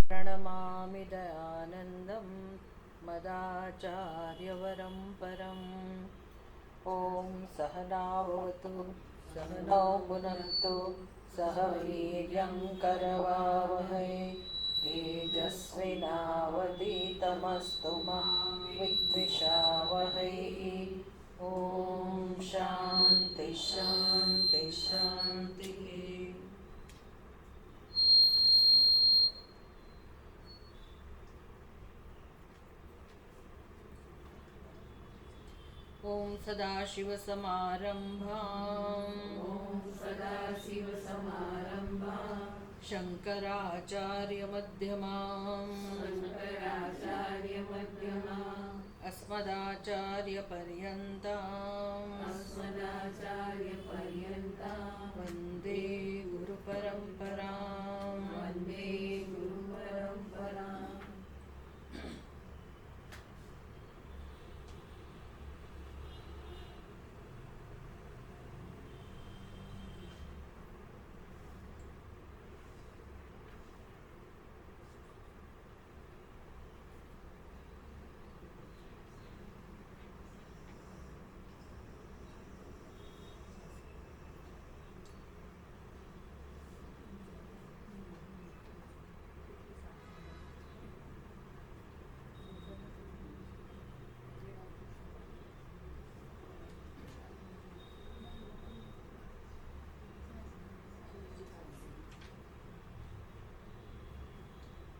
प्रणमामि दयानन्दं मदाचार्यवरं परम्। ॐ सहना भवतु सहनौ भुनक्तु सह वीर्यं करवावहै तेजस्विनावधीतमस्तु मा विद्विषावहै। ॐ शान्ति शान्ति शान्तिः। ॐ सदाशिवसमारम्भाम् शङ्कराचार्यमध्यमाम् अस्मदाचार्यपर्यन्ताम् वन्दे गुरुपरम्पराम्।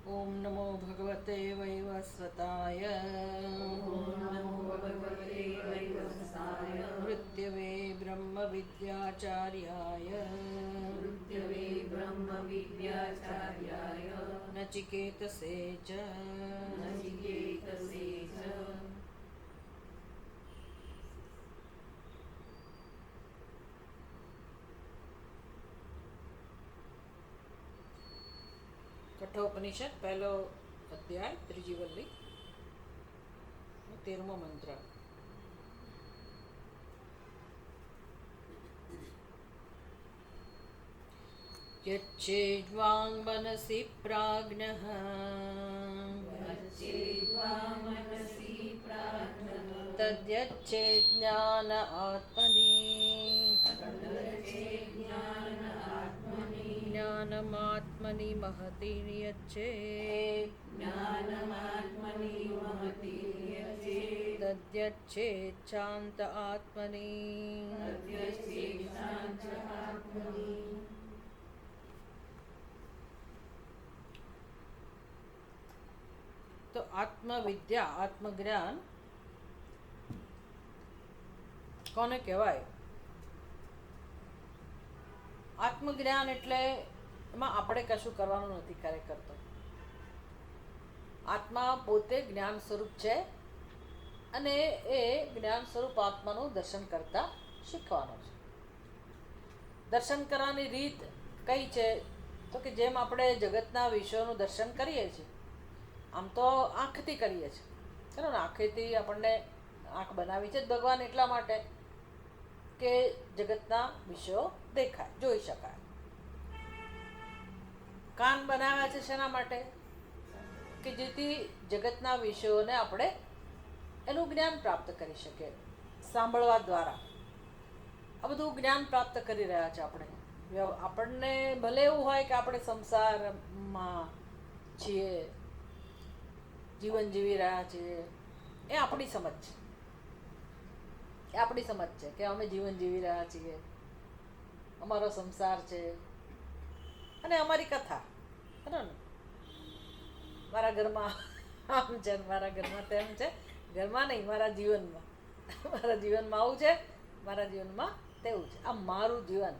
ॐ नमो भगवते वैवस्वताय मृत्यवे ब्रह्मविद्याचार्याय नचिकेतसे च कठोपनिषद पहलो अध्याय त्रीजी वल्ली 13मो मंत्र। यच्चेद्वाङ् मनसि प्राज्ञः तद्यच्चेत् ज्ञान आत्मनि ज्ञानमात्मनि महति यच्चेत् तद्यच्चेत् शान्त आत्मनि। तो आत्मविद्या आत्मज्ञान કોને કહેવાય? આત્મજ્ઞાન એટલે એમાં આપણે કશું કરવાનું નથી ખરેખર તો. આત્મા પોતે જ્ઞાન સ્વરૂપ છે અને એ જ્ઞાન સ્વરૂપ આત્માનું દર્શન કરતા શીખવાનું છે. દર્શન કરવાની રીત કઈ છે? તો કે જેમ આપણે જગતના વિષયોનું દર્શન કરીએ છીએ આમ તો આંખથી કરીએ છીએ, ખરું ને? આંખેથી આપણને આંખ બનાવી છે ભગવાન એટલા માટે કે જગતના વિષયો દેખાય, જોઈ શકાય. કાન બનાવ્યા છે શેના માટે? કે જેથી જગતના વિષયોને આપણે એનું જ્ઞાન પ્રાપ્ત કરી શકીએ સાંભળવા દ્વારા. આ બધું જ્ઞાન પ્રાપ્ત કરી રહ્યા છે આપણે. આપણને ભલે એવું હોય કે આપણે સંસારમાં છીએ, જીવન જીવી રહ્યા છીએ, એ આપણી સમજ છે. એ આપણી સમજ છે કે અમે જીવન જીવી રહ્યા છીએ, અમારો સંસાર છે અને અમારી કથા. બરાબર ને? મારા ઘરમાં આમ છે, મારા ઘરમાં તેમ છે. ઘરમાં નહીં, મારા જીવનમાં. મારા જીવનમાં આવું છે, મારા જીવનમાં તેવું છે. આ મારું જીવન.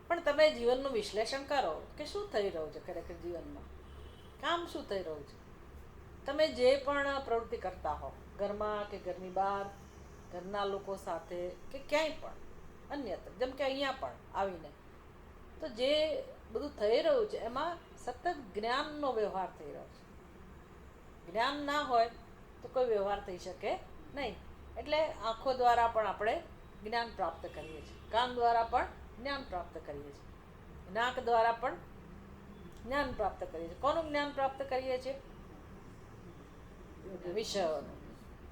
પણ તમે જીવનનું વિશ્લેષણ કરો કે શું થઈ રહ્યું છે ખરેખર જીવનમાં, કામ શું થઈ રહ્યું છે. તમે જે પણ પ્રવૃત્તિ કરતા હો, ઘરમાં કે ઘરની બહાર, ઘરના લોકો સાથે કે ક્યાંય પણ અન્યત્ર, જેમ કે અહીંયા પણ આવીને, તો જે બધું થઈ રહ્યું છે એમાં સતત જ્ઞાનનો વ્યવહાર થઈ રહ્યો છે. જ્ઞાન ના હોય તો કોઈ વ્યવહાર થઈ શકે નહીં. એટલે આંખો દ્વારા પણ આપણે જ્ઞાન પ્રાપ્ત કરીએ છીએ, કાન દ્વારા પણ જ્ઞાન પ્રાપ્ત કરીએ છીએ, નાક દ્વારા પણ જ્ઞાન પ્રાપ્ત કરીએ છીએ. કોનું જ્ઞાન પ્રાપ્ત કરીએ છીએ? વિષયોનું,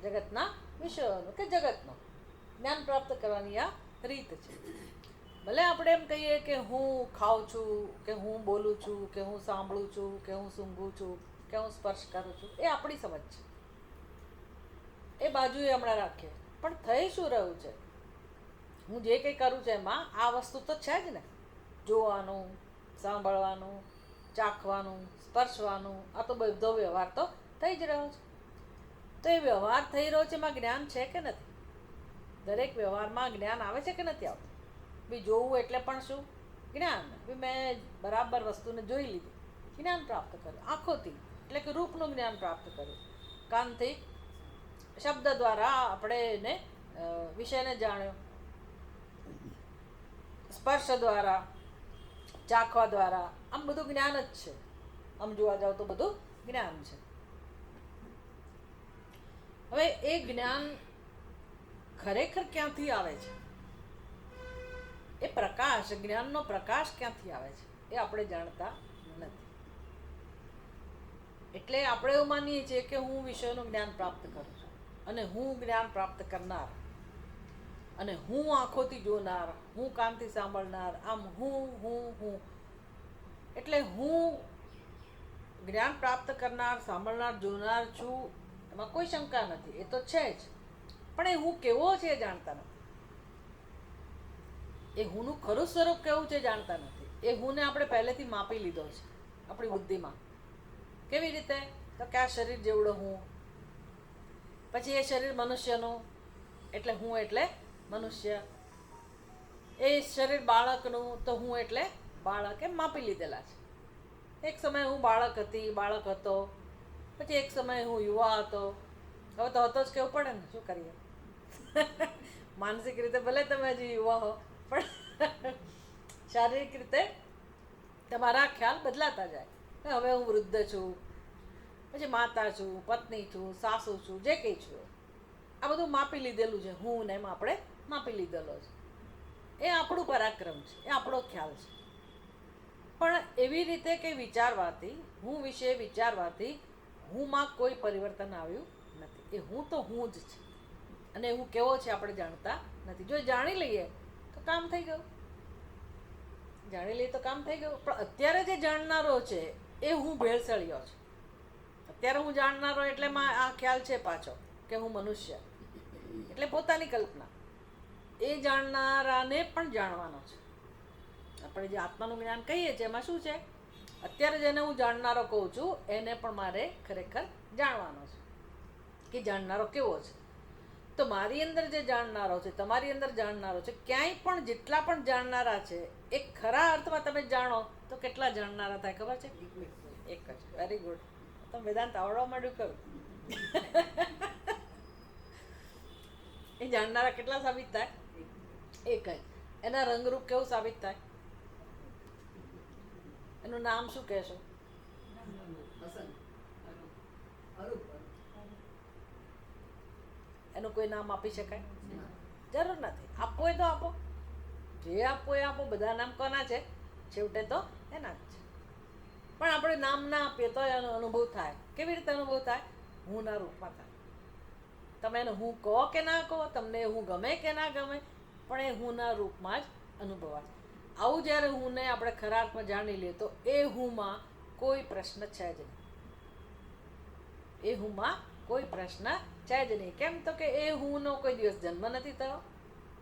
જગતના વિષયોનું કે જગતનું જ્ઞાન પ્રાપ્ત કરવાની આ રીત છે. ભલે આપણે એમ કહીએ કે હું ખાઉં છું, કે હું બોલું છું, કે હું સાંભળું છું, કે હું સૂંઘું છું, કે હું સ્પર્શ કરું છું, એ આપણી સમજ છે, એ બાજુએ હમણાં રાખીએ. પણ થઈ શું રહ્યું છે? હું જે કંઈ કરું છું એમાં આ વસ્તુ તો છે જ ને. જોવાનું, સાંભળવાનું, ચાખવાનું, સ્પર્શવાનું, આ તો બધો વ્યવહાર તો થઈ જ રહ્યો છે. તો એ વ્યવહાર થઈ રહ્યો છે, એમાં જ્ઞાન છે કે નથી? દરેક વ્યવહારમાં જ્ઞાન આવે છે કે નથી આવતું? બી જોવું એટલે પણ શું? જ્ઞાન. બી મેં બરાબર વસ્તુને જોઈ લીધી, જ્ઞાન પ્રાપ્ત કર્યું. આંખોથી એટલે કે રૂપનું જ્ઞાન પ્રાપ્ત કર્યું. કાનથી શબ્દ દ્વારા આપણે એને વિષયને જાણ્યો. સ્પર્શ દ્વારા, ચાખવા દ્વારા, આમ બધું જ્ઞાન જ છે. આમ જોવા જાવ તો બધું જ્ઞાન છે. હવે એ જ્ઞાન ખરેખર ક્યાંથી આવે છે? એ પ્રકાશ, જ્ઞાનનો પ્રકાશ ક્યાંથી આવે છે એ આપણે જાણતા નથી. એટલે આપણે એવું માનીએ છીએ કે હું વિષયનું જ્ઞાન પ્રાપ્ત કરું છું, અને હું જ્ઞાન પ્રાપ્ત કરનાર, અને હું આંખોથી જોનાર, હું કાનથી સાંભળનાર, આમ હું એટલે હું જ્ઞાન પ્રાપ્ત કરનાર, સાંભળનાર, જોનાર છું, એમાં કોઈ શંકા નથી. એ તો છે જ. પણ એ હું કેવો છે એ જાણતા નથી. એ હુંનું ખરું સ્વરૂપ કેવું છે જાણતા નથી. એ હુંને આપણે પહેલેથી માપી લીધો છે આપણી બુદ્ધિમાં. કેવી રીતે? તો કે આ શરીર જેવડો હું, પછી એ શરીર મનુષ્યનું એટલે હું એટલે મનુષ્ય, એ શરીર બાળકનું તો હું એટલે બાળક, એમ માપી લીધેલા છે. એક સમયે હું બાળક હતી, બાળક હતો, પછી એક સમયે હું યુવા હતો. હવે તો હતો જ કહેવું પડે ને, શું કરીએ. માનસિક રીતે ભલે તમે હજી યુવા હો, પણ શારીરિક રીતે તમારા ખ્યાલ બદલાતા જાય. હવે હું વૃદ્ધ છું, પછી માતા છું, પત્ની છું, સાસુ છું, જે કંઈ છું, આ બધું માપી લીધેલું છે. હું ને એમ આપણે માપી લીધેલો છે. એ આપણું પરાક્રમ છે, એ આપણો ખ્યાલ છે. પણ એવી રીતે કે વિચારવાથી, હું વિશે વિચારવાથી હુંમાં કોઈ પરિવર્તન આવ્યું નથી. એ હું તો હું જ છે, અને હું કેવો છે આપણે જાણતા નથી. જો જાણી લઈએ તો કામ થઈ ગયું, જાણી લઈએ તો કામ થઈ ગયું. પણ અત્યારે જે જાણનારો છે એ હું ભેળસેળ્યો છે. અત્યારે હું જાણનારો એટલે આ ખ્યાલ છે પાછો કે હું મનુષ્ય, એટલે પોતાની કલ્પના. એ જાણનારાને પણ જાણવાનો છે. આપણે જે આત્માનું જ્ઞાન કહીએ છીએ એમાં શું છે? અત્યારે જેને હું જાણનારો કહું છું એને પણ મારે ખરેખર જાણવાનો છે કે જાણનારો કેવો છે. તો મારી અંદર જે જાણનારો છે, તમારી અંદર જાણનારો છે, ક્યાંય પણ જેટલા પણ જાણનારા છે એ ખરા અર્થમાં તમે જાણો તો કેટલા જાણનારા થાય ખબર છે? એક જ. Very good. તમે વેદાંત આવડવા માંડ્યું ખરું. એ જાણનારા કેટલા સાબિત થાય? એક જ. એના રંગરૂપ કેવું સાબિત થાય? એનું નામ શું કહેશો? એનું કોઈ નામ આપી શકાય? જરૂર નથી. આપવો હોય તો આપો, જે આપવો એ આપો. બધા નામ કોના છે? છેવટે તો એના જ છે. પણ આપણે નામ ના આપીએ તો એનો અનુભવ થાય. કેવી રીતે અનુભવ થાય? હુંના રૂપમાં થાય. તમે એને હું કહો કે ના કહો, તમને હું ગમે કે ના ગમે, પણ એ હુંના રૂપમાં જ અનુભવાય. આવું જ્યારે હુંને આપણે ખરા અર્થમાં જાણી લઈએ તો એ હુંમાં કોઈ પ્રશ્ન છે જ નહીં. એ હુંમાં કોઈ પ્રશ્ન છે જ નહીં. કેમ? તો કે એ હુંનો કોઈ દિવસ જન્મ નથી થયો,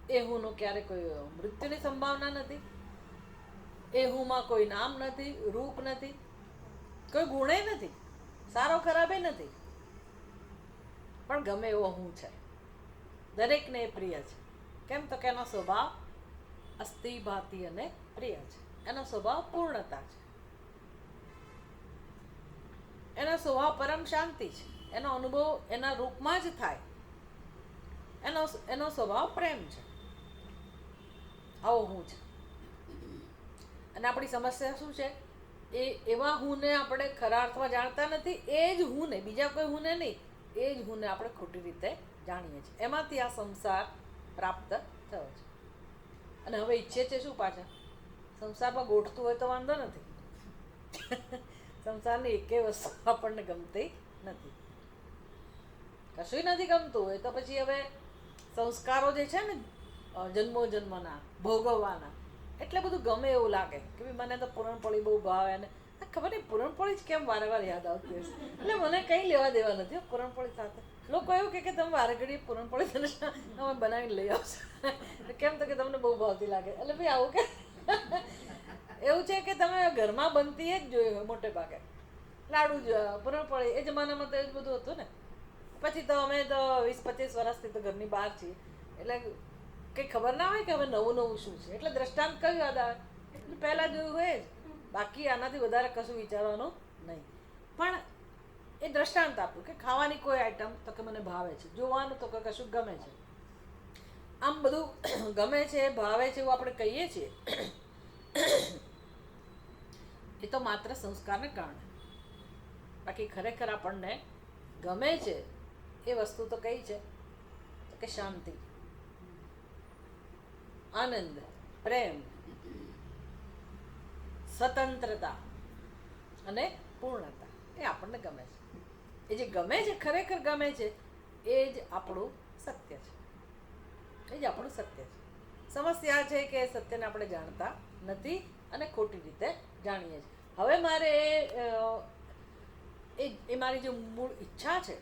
એ હુંનો ક્યારે કોઈ મૃત્યુની સંભાવના નથી, એ હુંમાં કોઈ નામ નથી, રૂપ નથી, કોઈ ગુણે નથી, સારો ખરાબે નથી, પણ ગમે એવો હું છે. દરેકને એ પ્રિય છે. કેમ? તો કે એનો સ્વભાવ અસ્થિ, ભાતિ અને પ્રિય છે. એનો સ્વભાવ પૂર્ણતા છે, એનો સ્વભાવ પરમ શાંતિ છે. એનો અનુભવ એના રૂપમાં જ થાય. એનો સ્વભાવ પ્રેમ છે. આવો હું છે. અને આપણી સમસ્યા શું છે? એ એવા હુંને આપણે ખરા અર્થમાં જાણતા નથી. એ જ હુંને, બીજા કોઈ હુંને નહીં, એ જ હુંને આપણે ખોટી રીતે જાણીએ છીએ. એમાંથી આ સંસાર પ્રાપ્ત થયો છે. અને હવે ઈચ્છે છે શું પાછા? સંસારમાં ગોઠતું હોય તો વાંધો નથી, સંસારની એકેય વસ્તુ આપણને ગમતી નથી, કશું નથી ગમતું. એ તો પછી હવે સંસ્કારો જે છે ને જન્મો જન્મના ભોગવવાના, એટલે બધું ગમે એવું લાગે કે ભાઈ મને તો પૂરણપોળી બહુ ભાવે, અને ખબર નહીં પૂરણપોળી જ કેમ વારે વાર યાદ આવતી હશે. એટલે મને કંઈ લેવા દેવા નથી પૂરણપોળી સાથે. લોકો એવું કે તમે વારે ઘડી પૂરણપોળી તને અમે બનાવીને લઈ આવશો, કેમ તો કે તમને બહુ ભાવતી લાગે. એટલે ભાઈ આવું કે એવું છે કે તમે ઘરમાં બનતી જ જોયું મોટે ભાગે લાડુ જ પૂરણપોળી. એ જમાનામાં તો એ જ બધું હતું ને. પછી તો અમે તો 20-25 વર્ષથી તો ઘરની બહાર છીએ, એટલે કંઈ ખબર ના હોય કે હવે નવું નવું શું છે. એટલે દ્રષ્ટાંત કયું યાદ આવે, પહેલાં જોયું હોય જ, બાકી આનાથી વધારે કશું વિચારવાનું નહીં. પણ એ દ્રષ્ટાંત આપ્યું કે ખાવાની કોઈ આઈટમ તો કે મને ભાવે છે, જોવાનું તો કે કશું ગમે છે. આમ બધું ગમે છે ભાવે છે એવું આપણે કહીએ છીએ, એ તો માત્ર સંસ્કારને કારણે. બાકી ખરેખર આપણને ગમે છે એ વસ્તુ તો કઈ છે તો કે શાંતિ, આનંદ, પ્રેમ, સ્વતંત્રતા અને પૂર્ણતા, એ આપણને ગમે છે. એ જે ગમે છે, ખરેખર ગમે છે, એ જ આપણું સત્ય છે. એ જ આપણું સત્ય છે. સમસ્યા છે કે સત્યને આપણે જાણતા નથી અને ખોટી રીતે જાણીએ છીએ. હવે મારે એ મારી જે મૂળ ઈચ્છા છે,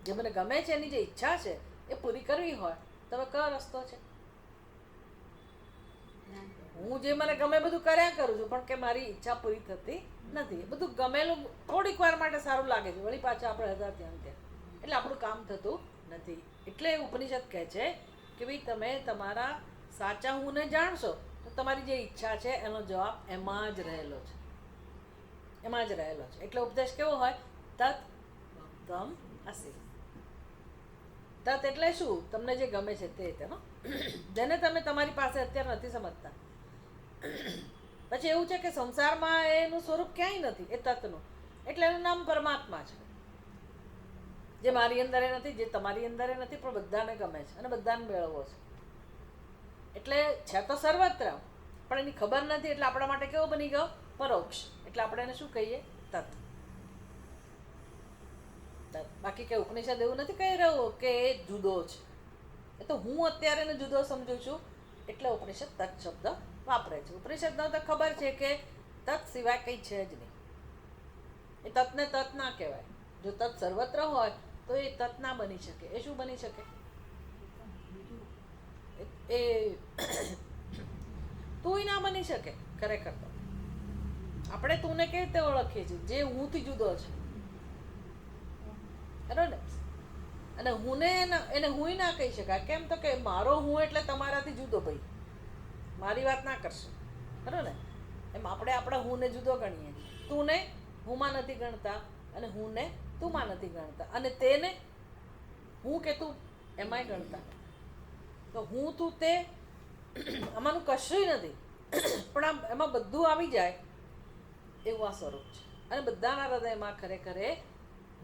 જે મને ગમે છે એની જે ઈચ્છા છે એ પૂરી કરવી હોય તો હવે કયો રસ્તો છે? હું જે મને ગમે બધું કર્યા કરું છું, પણ કે મારી ઈચ્છા પૂરી થતી નથી. બધું ગમેલું થોડીક વાર માટે સારું લાગે છે, વળી પાછા આપણે હતા ત્યાં ત્યાં, એટલે આપણું કામ થતું નથી. એટલે ઉપનિષદ કહે છે કે ભાઈ તમે તમારા સાચા હુંને જાણશો તો તમારી જે ઈચ્છા છે એનો જવાબ એમાં જ રહેલો છે, એમાં જ રહેલો છે. એટલે ઉપદેશ કેવો હોય? તત તમ અસી. તત એટલે શું? તમને જે ગમે છે તે તેનો, જેને તમે તમારી પાસે અત્યારે નથી સમજતા. પછી એવું છે કે સંસારમાં એનું સ્વરૂપ ક્યાંય નથી, એ તત્વનું, એટલે એનું નામ પરમાત્મા છે. જે મારી અંદર નથી, જે તમારી અંદર નથી, પણ બધાને ગમે છે અને બધાને મેળવવો છે. એટલે છે તો સર્વત્ર, પણ એની ખબર નથી. એટલે આપણા માટે કેવો બની ગયો? પરોક્ષ. એટલે આપણે એને શું કહીએ? તત્વ. બાકી કે ઉપનિષદ એવું નથી કહી રહ્યું કે એ જુદો છે. એ તો હું અત્યારે એને જુદો સમજુ છું, એટલે ઉપનિષદ તત્ શબ્દ વાપરે છે. ઉપનિષદનો તો ખબર છે કે તત્ સિવાય કંઈ છે જ નહીં. એ તત્ને તત્ ના કહેવાય. જો તત્ સર્વત્ર હોય તો એ તત્ ના બની શકે. એ શું બની શકે? એ તુંય ના બની શકે. ખરેખર તો આપણે તુંને કેવી રીતે ઓળખીએ છીએ? જે હુંથી જુદો છે, બરાબર ને? અને હુંને એને હુંય ના કહી શકાય. કેમ તો કે મારો હું એટલે તમારાથી જુદો. ભાઈ મારી વાત ના કરશો, બરાબર ને? એમ આપણે આપણા હુંને જુદો ગણીએ. તુંને હુંમાં નથી ગણતા અને હુંને તુંમાં નથી ગણતા, અને તેને હું કે તું એમાંય ગણતા. તો હું તું તે આમાંનું કશું નથી, પણ એમાં બધું આવી જાય એવું આ સ્વરૂપ છે. અને બધાના હૃદયમાં ખરેખર એ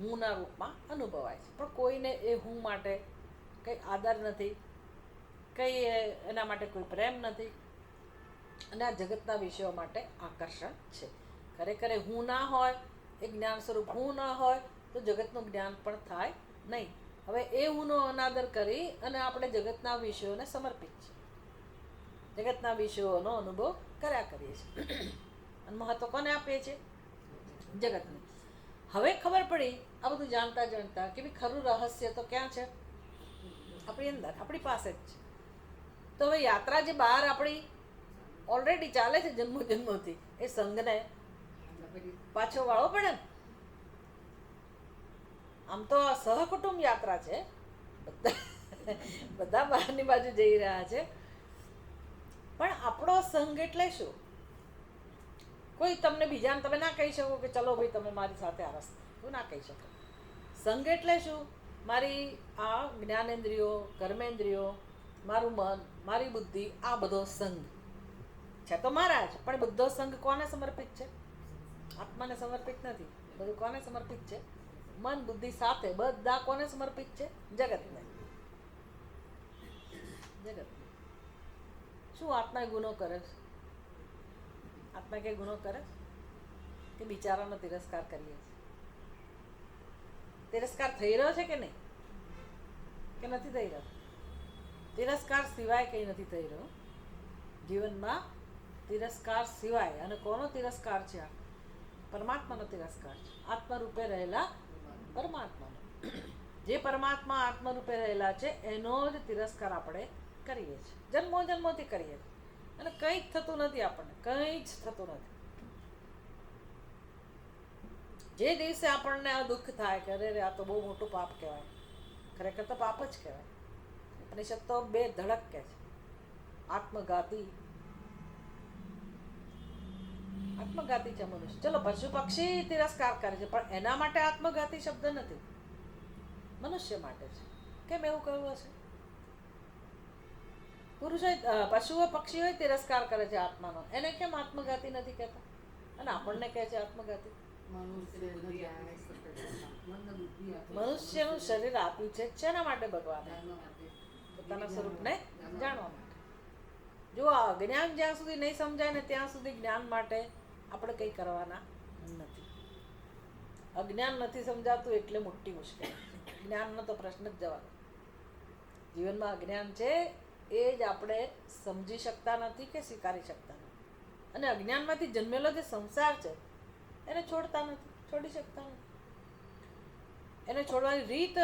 હુંના રૂપમાં અનુભવાય છે. પણ કોઈને એ હું માટે કંઈ આદર નથી, કંઈ એના માટે કોઈ પ્રેમ નથી, અને આ જગતના વિષયો માટે આકર્ષણ છે. ખરેખર એ હું ના હોય, એ જ્ઞાન સ્વરૂપ હું ના હોય તો જગતનું જ્ઞાન પણ થાય નહીં. હવે એ હુંનો અનાદર કરી અને આપણે જગતના વિષયોને સમર્પિત છે, જગતના વિષયોનો અનુભવ કર્યા કરીએ છીએ. અને મહત્વ કોને આપીએ છીએ? જગતને. હવે ખબર પડી આ બધું જાણતા જાણતા કે ભાઈ ખરું રહસ્ય તો ક્યાં છે? આપણી અંદર, આપણી પાસે જ છે. તો હવે યાત્રા જે બહાર આપણી ઓલરેડી ચાલે છે જન્મો જન્મોથી, એ સંઘને પાછો વાળવો પડે ને. આમ તો સહકુટુંબ યાત્રા છે, બધા બહારની બાજુ જઈ રહ્યા છે, પણ આપણો સંઘ એટલે શું? કોઈ તમને બીજાને તમે ના કહી શકો કે ચલો ભાઈ તમે મારી સાથે આ રસ્તે, એવું ના કહી શકો. સંઘ એટલે શું? મારી આ જ્ઞાનેન્દ્રિયો, કર્મેન્દ્રિયો, મારું મન, મારી બુદ્ધિ, આ બધો સંઘ છે તો મારા જ, પણ બધો સંઘ કોને સમર્પિત છે? આત્માને સમર્પિત નથી. બધું કોને સમર્પિત છે? મન બુદ્ધિ સાથે બધા કોને સમર્પિત છે? જગતને. જગત શું આત્મા ગુનો કરે છે? આત્મા કઈ ગુનો કરે? કે બિચારાનો તિરસ્કાર કરીએ છીએ? તિરસ્કાર થઈ રહ્યો છે કે નહીં, કે નથી થઈ રહ્યો? તિરસ્કાર સિવાય કંઈ નથી થઈ રહ્યો જીવનમાં. તિરસ્કાર સિવાય, અને કોનો તિરસ્કાર છે? આ પરમાત્માનો તિરસ્કાર છે. આત્મરૂપે રહેલા પરમાત્માનો. જે પરમાત્મા આત્મરૂપે રહેલા છે એનો જ તિરસ્કાર આપણે કરીએ છીએ, જન્મો જન્મોથી કરીએ છીએ. અને કંઈ જ થતું નથી આપણને, કંઈ જ થતું નથી. જે દિવસે આપણને આ દુઃખ થાય કે અરે આ તો બહુ મોટું પાપ કહેવાય, ખરેખર તો પાપ જ કહેવાય. ઉપનિષદ તો બે ધડક કહે છે, આત્મઘાતી. આત્મઘાતી છે મનુષ્ય. ચલો, પશુ પક્ષી તિરસ્કાર કરે છે, પણ એના માટે આત્મઘાતી શબ્દ નથી, મનુષ્ય માટે છે. કેમ એવું કહ્યું હશે? પુરુષો, પશુઓ પક્ષીઓ તિરસ્કાર કરે છે આત્માનો, એને કેમ આત્મઘાતી નથી કહેતા? અને આપણને કહે છે આત્મઘાતી. મનુષ્યનું શરીર આપ્યું છે શેના માટે? ભગવાને પોતાના સ્વરૂપને જાણવા માટે. જો આ અજ્ઞાન જ્યાં સુધી નહીં સમજાય ને ત્યાં સુધી જ્ઞાન માટે આપણે કંઈ કરવાના નથી. અજ્ઞાન નથી સમજાતું એટલે મોટી મુશ્કેલી. જ્ઞાનનો તો પ્રશ્ન જ જવાનો. જીવનમાં અજ્ઞાન છે એ જ આપણે સમજી શકતા નથી કે સ્વીકારી શકતા નથી. અને અજ્ઞાનમાંથી જન્મેલો જે સંસાર છે એને છોડતા નથી, છોડી શકતા નથી. એને છોડવાની રીત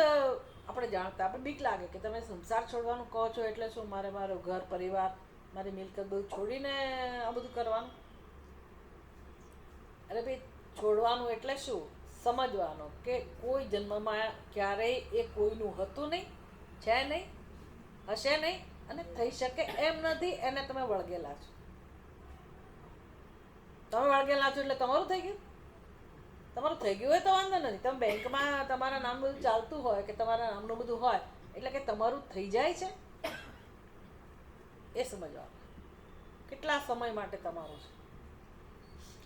આપણે જાણતા. આપણે બીક લાગે કે તમે સંસાર છોડવાનું કહો છો એટલે શું? મારું ઘર પરિવાર, મારી મિલકત બધું છોડીને આ બધું કરવાનું? અરે ભાઈ, છોડવાનું એટલે શું? સમજવાનું કે કોઈ જન્મમાં ક્યારેય એ કોઈનું હતું નહીં, છે નહીં, હશે નહીં, અને થઈ શકે એમ નથી. એને તમે વળગેલા છો. તમે વળગેલા છો એટલે તમારું થઈ ગયું. તમારું થઈ ગયું હોય તો વાંધો નથી. તમે બેંકમાં તમારા નામ બધું ચાલતું હોય કે તમારા નામનું બધું હોય એટલે કે તમારું થઈ જાય છે એ સમજવા. કેટલા સમય માટે તમારું છે?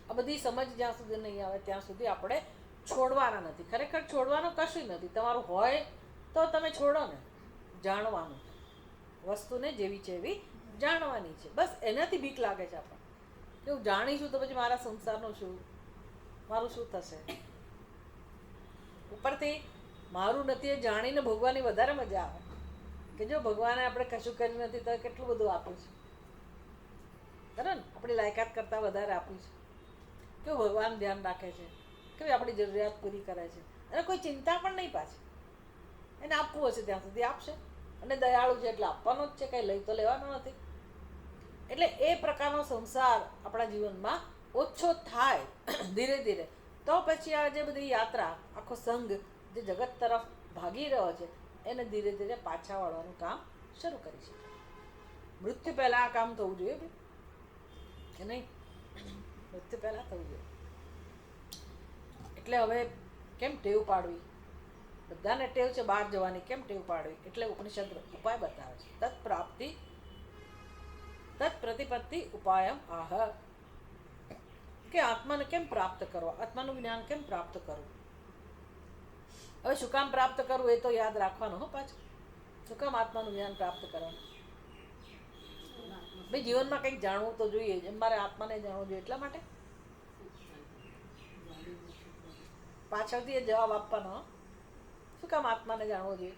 આ બધી સમજ જ્યાં સુધી નહીં આવે ત્યાં સુધી આપણે છોડવાના નથી. ખરેખર છોડવાનું કશું નથી. તમારું હોય તો તમે છોડો ને. જાણવાનું, વસ્તુને જેવી છે એવી જાણવાની છે. બસ એનાથી બીક લાગે છે આપણને કે હું જાણીશું તો પછી મારા સંસારનું શું, મારું શું થશે? ઉપરથી મારું નથી એ જાણીને ભોગવાની વધારે મજા આવે કે જો ભગવાને આપણે કશું કર્યું નથી તો કેટલું બધું આપ્યું છે, બરાબર ને? આપણી લાયકાત કરતાં વધારે આપ્યું છે. કેવું ભગવાન ધ્યાન રાખે છે, કેવી આપણી જરૂરિયાત પૂરી કરે છે. અને કોઈ ચિંતા પણ નહીં પાછી. એને આપવું હશે ત્યાં સુધી આપશે. અને દયાળુ છે એટલે આપવાનો જ છે, કંઈ લઈ તો લેવાનો નથી. એટલે એ પ્રકારનો સંસાર આપણા જીવનમાં ઓછો થાય ધીરે ધીરે, તો પછી આ જે બધી યાત્રા, આખો સંઘ જે જગત તરફ ભાગી રહ્યો છે એને ધીરે ધીરે પાછા વાળવાનું કામ શરૂ કરી શકાય. મૃત્યુ પહેલાં આ કામ થવું જોઈએ કે નહીં? મૃત્યુ પહેલાં થવું જોઈએ. એટલે હવે કેમ ટેવ પાડવી? બધાને ટેવ છે બહાર જવાની, કેમ ટેવ પાડવી? એટલે ઉપનિષદ ઉપાય બતાવે છે. તત્ પ્રતિપત્તિ ઉપાયમ આહ, કે આત્માને કેમ પ્રાપ્ત કરવો, આત્માનું જ્ઞાન કેમ પ્રાપ્ત કરવું. હવે શું કામ પ્રાપ્ત કરવું એ તો યાદ રાખવાનું. હો પાછું શું કામ આત્માનું જ્ઞાન પ્રાપ્ત કરવાનું? ભાઈ, જીવનમાં કંઈક જાણવું તો જોઈએ. જેમ મારે આત્માને જાણવું જોઈએ એટલા માટે પાછળથી એ જવાબ આપવાનો. શું કામ આત્માને જાણવો જોઈએ?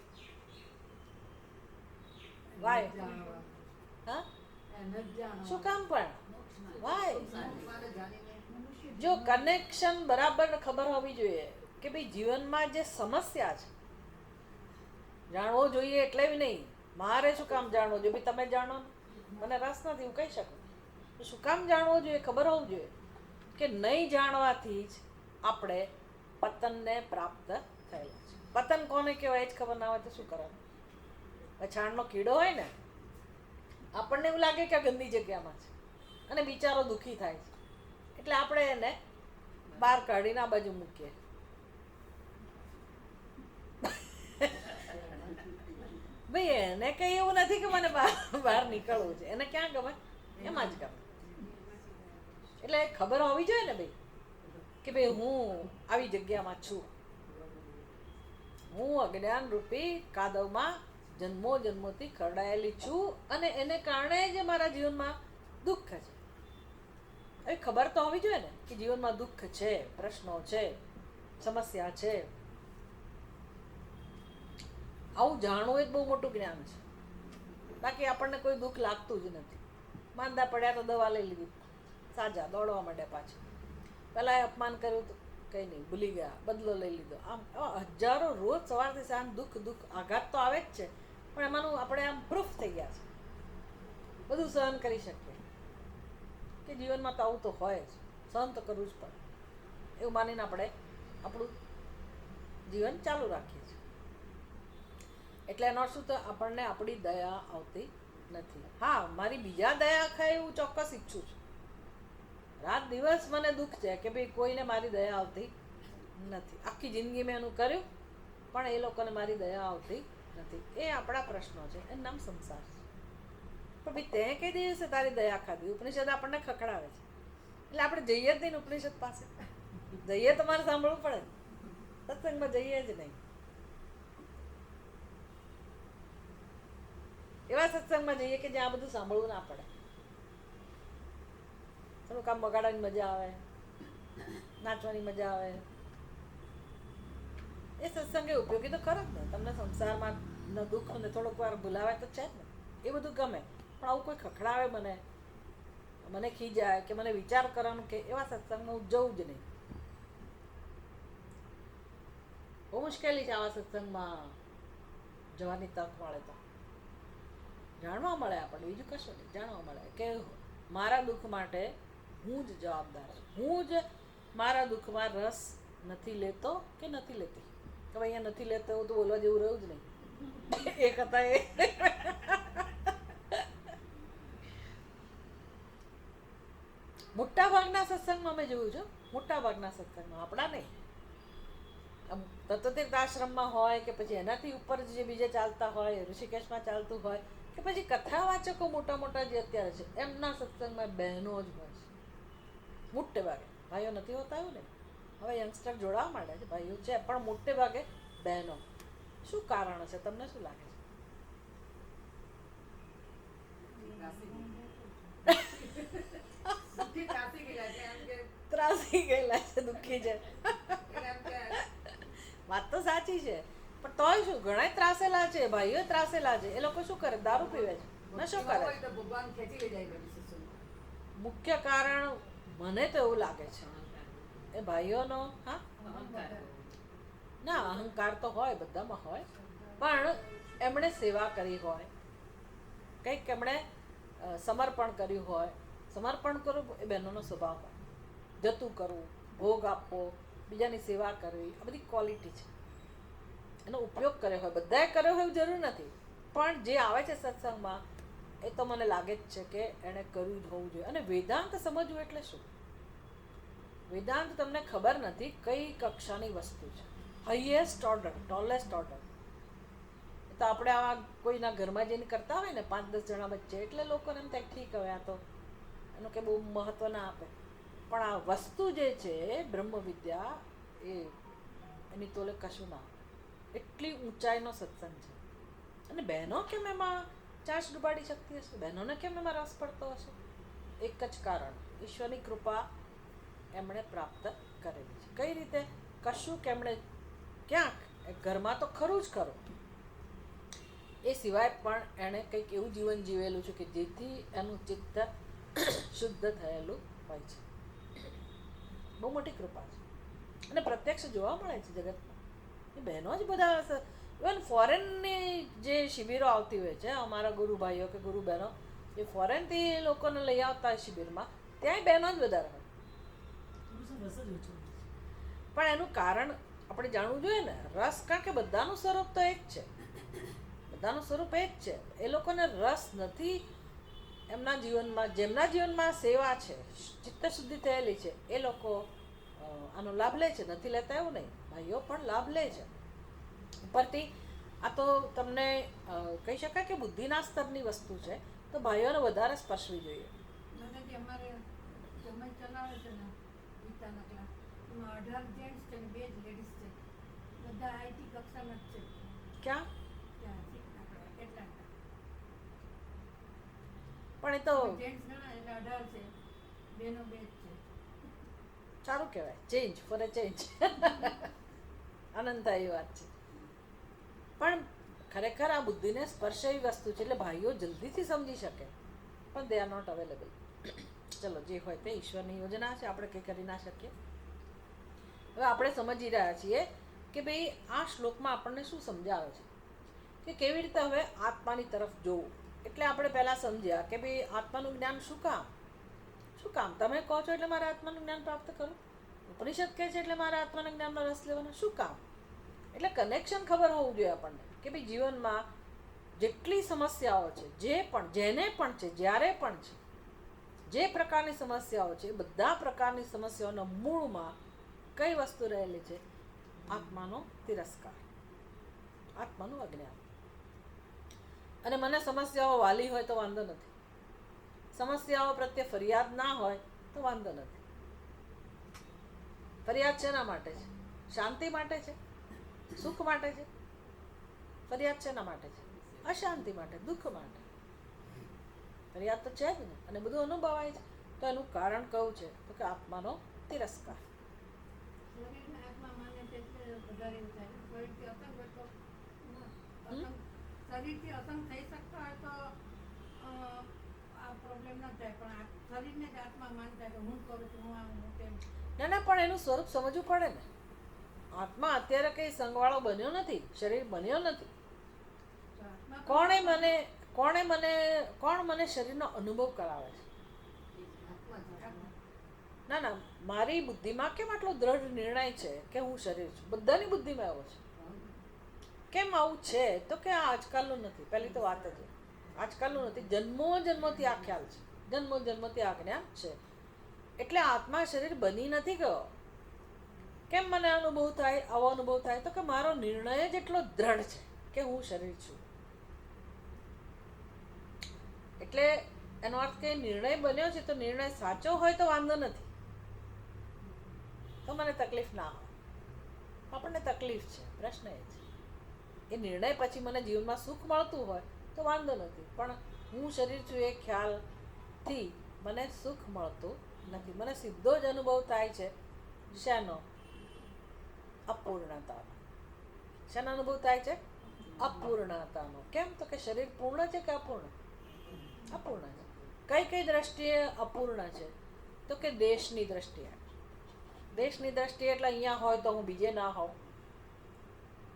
વાય? હા, શું કામ પણ? વાય? જો કનેક્શન બરાબર ખબર હોવી જોઈએ કે ભાઈ જીવનમાં જે સમસ્યા છે જાણવો જોઈએ. એટલે બી નહીં મારે શું કામ જાણવો જોઈએ? ભાઈ તમે જાણો, મને રસ નથી, હું કહી શકું. શું કામ જાણવો જોઈએ? ખબર હોવું જોઈએ કે નહીં જાણવાથી જ આપણે પતનને પ્રાપ્ત થયેલા છે. પતન કોને કહેવાય એ જ ખબર ના હોય તો શું કરવાનું? છાણનો કીડો હોય ને, આપણને એવું લાગે કે આ ગંદી જગ્યામાં છે અને બિચારો દુઃખી થાય છે એટલે આપણે એને બહાર કાઢીને આ બાજુ મૂકીએ. ભાઈ એને કંઈ એવું નથી કે મને બહાર નીકળવું છે. એને ક્યાં ગમે? એમાં જ ગમે. એટલે ખબર હોવી જોઈએ ને ભાઈ કે ભાઈ હું આવી જગ્યામાં છું, હું અજ્ઞાન રૂપી કાદવમાં જન્મો જન્મોથી ખરડાયેલી છું અને એને કારણે જ મારા જીવનમાં દુઃખ છે. એ ખબર તો હોવી જોઈએ ને કે જીવનમાં દુઃખ છે, પ્રશ્નો છે, સમસ્યા છે. આવું જાણવું એ જ બહુ મોટું જ્ઞાન છે. બાકી આપણને કોઈ દુઃખ લાગતું જ નથી. માંદા પડ્યા તો દવા લઈ લીધી, સાજા દોડવા માંડ્યા પાછા. પહેલાં એ અપમાન કર્યું તો કંઈ નહીં, ભૂલી ગયા, બદલો લઈ લીધો. આમ હજારો રોજ સવારથી સાંજ દુઃખ દુઃખ આઘાત તો આવે જ છે, પણ એમાંનું આપણે આમ પ્રૂફ થઈ ગયા છે, બધું સહન કરી શકીએ કે જીવનમાં તો આવું તો હોય જ, સહન તો કરવું જ પડે એવું માનીને આપણે આપણું જીવન ચાલુ રાખીએ છીએ. એટલે એનો શું, તો આપણને આપણી દયા આવતી નથી. હા, મારી બીજા દયા ખાય એવું ચોક્કસ ઈચ્છું છું. રાત દિવસ મને દુઃખ છે કે ભાઈ કોઈને મારી દયા આવતી નથી. આખી જિંદગી મેં એનું કર્યું પણ એ લોકોને મારી દયા આવતી નથી. એ આપણા પ્રશ્નો છે, એનું નામ સંસાર છે. પણ ભાઈ તે કઈ દિવસે તારી દયા ખાધી? ઉપનિષદ આપણને ખખડાવે છે. એટલે આપણે જઈએ જ નહીં ને ઉપનિષદ પાસે. જઈએ તમારે સાંભળવું પડે, સત્સંગમાં જઈએ જ નહીં. એવા સત્સંગમાં જઈએ કે જ્યાં બધું સાંભળવું ના પડે. થોડું કામ વગાડવાની મજા આવે, નાચવાની મજા આવે. એ સત્સંગ એ ઉપયોગી તો ખરો જ ને. તમને સંસારમાં દુઃખ ને થોડોક વાર ભૂલાવે તો છે જ ને. એ બધું ગમે. પણ આવું કોઈ ખખડાવે મને ખીજાય કે મને વિચાર કરવાનું કે એવા સત્સંગમાં હું જવું જ નહીં. બહુ મુશ્કેલી છે આવા સત્સંગમાં જવાની તક મળે તો. જાણવા મળે આપણને, બીજું કશું નહીં. જાણવા મળે કે મારા દુઃખ માટે હું જ જવાબદાર છું. હું જ મારા દુઃખમાં રસ નથી લેતો કે નથી લેતી. કે ભાઈ અહીંયા નથી લેતો એવું તો બોલવા જેવું રહ્યું જ નહીં. એક હતા એ મોટા ભાગના સત્સંગમાં અમે જોયું છે. મોટા ભાગના સત્સંગમાં, આપણા નહીં. આમ તત્વતીર્થ આશ્રમમાં હોય કે પછી એનાથી ઉપર જે બીજે ચાલતા હોય, ઋષિકેશમાં ચાલતું હોય કે પછી કથા વાચકો મોટા મોટા જે અત્યારે છે એમના સત્સંગમાં બહેનો જ હોય છે મોટે ભાગે. ભાઈઓ નથી હોતા એવું ને. હવે યંગસ્ટર જોડાવા માંડે છે, ભાઈઓ છે પણ મોટે ભાગે બહેનો. શું કારણ હશે, તમને શું લાગે છે? ત્રાસી ગયેલા છે, દુઃખી છે. વાત તો સાચી છે, પણ તોય શું, ઘણા ત્રાસેલા છે, ભાઈઓ ત્રાસેલા છે. એ લોકો શું કરે? દારૂ પીવે છે, નશો કરે. મુખ્ય કારણ મને તો એવું લાગે છે એ ભાઈઓનો, હા ના, અહંકાર તો હોય, બધામાં હોય, પણ એમણે સેવા કરી હોય, કંઈક એમણે સમર્પણ કર્યું હોય. સમર્પણ કરવું એ બહેનોનો સ્વભાવ હોય. જતું કરવું, ભોગ આપવો, બીજાની સેવા કરવી, આ બધી ક્વોલિટી છે. એનો ઉપયોગ કર્યો હોય, બધાએ કર્યો હોય એવું જરૂર નથી, પણ જે આવે છે સત્સંગમાં એ તો મને લાગે જ છે કે એણે કર્યું જ હોવું જોઈએ. અને વેદાંત સમજવું એટલે શું? વેદાંત તમને ખબર નથી કઈ કક્ષાની વસ્તુ છે. Highest order, tallest order. તો આપણે આવા કોઈના ઘરમાં જઈને કરતા હોય ને 5-10 જણા વચ્ચે, એટલે લોકોને એમ થાય ઠીક, હવે આ તો એનું કે બહુ મહત્વ ના આપે. પણ આ વસ્તુ જે છે બ્રહ્મ વિદ્યા, એ એની તોલે કશું ના આપે. એટલી ઊંચાઈનો સત્સંગ છે. અને બહેનો કેમ એમાં ચાંચ ડૂબાડી શકતી હશે? બહેનોને કેમ એમાં રસ પડતો હશે? એક જ કારણ, ઈશ્વરની કૃપા એમણે પ્રાપ્ત કરેલી છે. કઈ રીતે? કશું કે એમણે ક્યાંક ઘરમાં તો ખરું જ ખરું, એ સિવાય પણ એણે કંઈક એવું જીવન જીવેલું છે કે જેથી એનું ચિત્ત શુદ્ધ થયેલું હોય છે. બહુ મોટી કૃપા છે અને પ્રત્યક્ષ જોવા મળે છે જગતમાં. એ બહેનો જ બધા. ઇવન ફોરેનની જે શિબિરો આવતી હોય છે, અમારા ગુરુભાઈઓ કે ગુરુ બહેનો જે ફોરેનથી લોકોને લઈ આવતા હોય શિબિરમાં, ત્યાંય બહેનો જ વધારે હોય. પણ એનું કારણ આપણે જાણવું જોઈએ ને. રસ, કારણ કે બધાનું સ્વરૂપ તો એક જ છે. બધાનું સ્વરૂપ એ જ છે. એ લોકોને રસ નથી એમના જીવનમાં. જેમના જીવનમાં સેવા છે, ચિત્ત શુદ્ધિ થયેલી છે, એ લોકો આનો લાભ લે છે. નથી લેતા એવું નહીં, ભાઈઓ પણ લાભ લે છે. ઉપરથી આ તો તમને કહી શકાય કે બુદ્ધિના સ્તરની વસ્તુ છે, તો ભાઈઓને વધારે સ્પર્શવી જોઈએ. અમારે ગમે ચલાવે છે ને ગીતાના ક્લાસ, એમાં 18 જેન્ટ્સ છે ને 2 જ લેડીઝ છે. બધા આઈટી કક્ષાના જ છે. ક્યાં? એટલાન્ટા. પણ એ તો જેન્ટ્સ ઘણા એટલે 18 છે, બેનો બે જ છે. સારું કહેવાય, ચેન્જ ફોર એ ચેન્જ. આનંદ થાય એ વાત છે. પણ ખરેખર આ બુદ્ધિને સ્પર્શ એવી વસ્તુ છે, એટલે ભાઈઓ જલ્દીથી સમજી શકે, પણ દે આર નોટ અવેલેબલ. ચલો, જે હોય તે ઈશ્વરની યોજના છે, આપણે કંઈ કરી ના શકીએ. હવે આપણે સમજી રહ્યા છીએ કે ભાઈ આ શ્લોકમાં આપણને શું સમજાવે છે, કે કેવી રીતે હવે આત્માની તરફ જોવું. એટલે આપણે પહેલાં સમજ્યા કે ભાઈ આત્માનું જ્ઞાન શું કામ, શું કામ તમે કહો છો એટલે મારે આત્માનું જ્ઞાન પ્રાપ્ત કરું, ઉપનિષદ કહે છે એટલે મારે આત્માના જ્ઞાનમાં રસ લેવાનો, શું કામ? એટલે કનેક્શન ખબર હોવું જોઈએ આપણને કે ભાઈ જીવનમાં જેટલી સમસ્યાઓ છે, જેને પણ છે, જ્યારે પણ છે, જે પ્રકારની સમસ્યાઓ છે, બધા પ્રકારની સમસ્યાઓના મૂળમાં કઈ વસ્તુ રહેલી છે? આત્માનો તિરસ્કાર, આત્માનું અજ્ઞાન. અને મને સમસ્યાઓ વાલી હોય તો વાંધો નથી, સમસ્યાઓ પ્રત્યે ફરિયાદ ના હોય તો વાંધો નથી. ફરિયાદ શેના માટે છે? શાંતિ માટે છે? સુખ માટે છે? ફરિયાદ શેના માટે છે? અશાંતિ માટે, દુઃખ માટે. ફરિયાદ તો છે જ ને, અને બધું અનુભવાય છે. તો એનું કારણ કયું છે? તો કે આત્માનો તિરસ્કાર. શરીરને આત્મા માને છે એટલે વધારે એવું થાય. શરીરથી અસંગ હોય તો શરીરથી અસંગ થઈ શકતો હોય તો આ પ્રોબ્લેમ ન થાય, પણ શરીરને જ આત્મા માનતા કે હું કરું છું, હું આમ, હું તેમ. ના, પણ એનું સ્વરૂપ સમજવું પડે ને. આત્મા અત્યારે કંઈ સંગવાળો બન્યો નથી, શરીર બન્યો નથી. તો આત્મા કોણ મને શરીરનો અનુભવ કરાવે છે? ના, મારી બુદ્ધિમાં કેમ આટલો દ્રઢ નિર્ણય છે કે હું શરીર છું? બધાની બુદ્ધિમાં એવો છે. કેમ આવું છે? તો કે આ આજકાલનું નથી. પહેલી તો વાત જ આજકાલનું નથી, જન્મોથી આ ખ્યાલ છે, જન્મોથી આ જ્ઞાન છે. એટલે આત્મા શરીર બની નથી ગયો. કેમ મને અનુભવ થાય, આવો અનુભવ થાય? તો કે મારો નિર્ણય જ એટલો દ્રઢ છે કે હું શરીર છું. એટલે એનો અર્થ કે નિર્ણય બન્યો છે, તો નિર્ણય સાચો હોય તો વાંધો નથી, તો મને તકલીફ ના હોય. આપણને તકલીફ છે, પ્રશ્ન એ છે. એ નિર્ણય પછી મને જીવનમાં સુખ મળતું હોય તો વાંધો નથી, પણ હું શરીર છું એ ખ્યાલથી મને સુખ મળતું નથી. મને સીધો જ અનુભવ થાય છે શેનો? અપૂર્ણતાનો. શેનો અનુભવ થાય છે? અપૂર્ણતાનો. કેમ? તો કે શરીર પૂર્ણ છે કે અપૂર્ણ? અપૂર્ણ છે. કઈ દ્રષ્ટિએ અપૂર્ણ છે? તો કે દેશની દ્રષ્ટિએ. દેશની દ્રષ્ટિએ એટલે અહીંયા હોય તો હું બીજે ના હોઉં,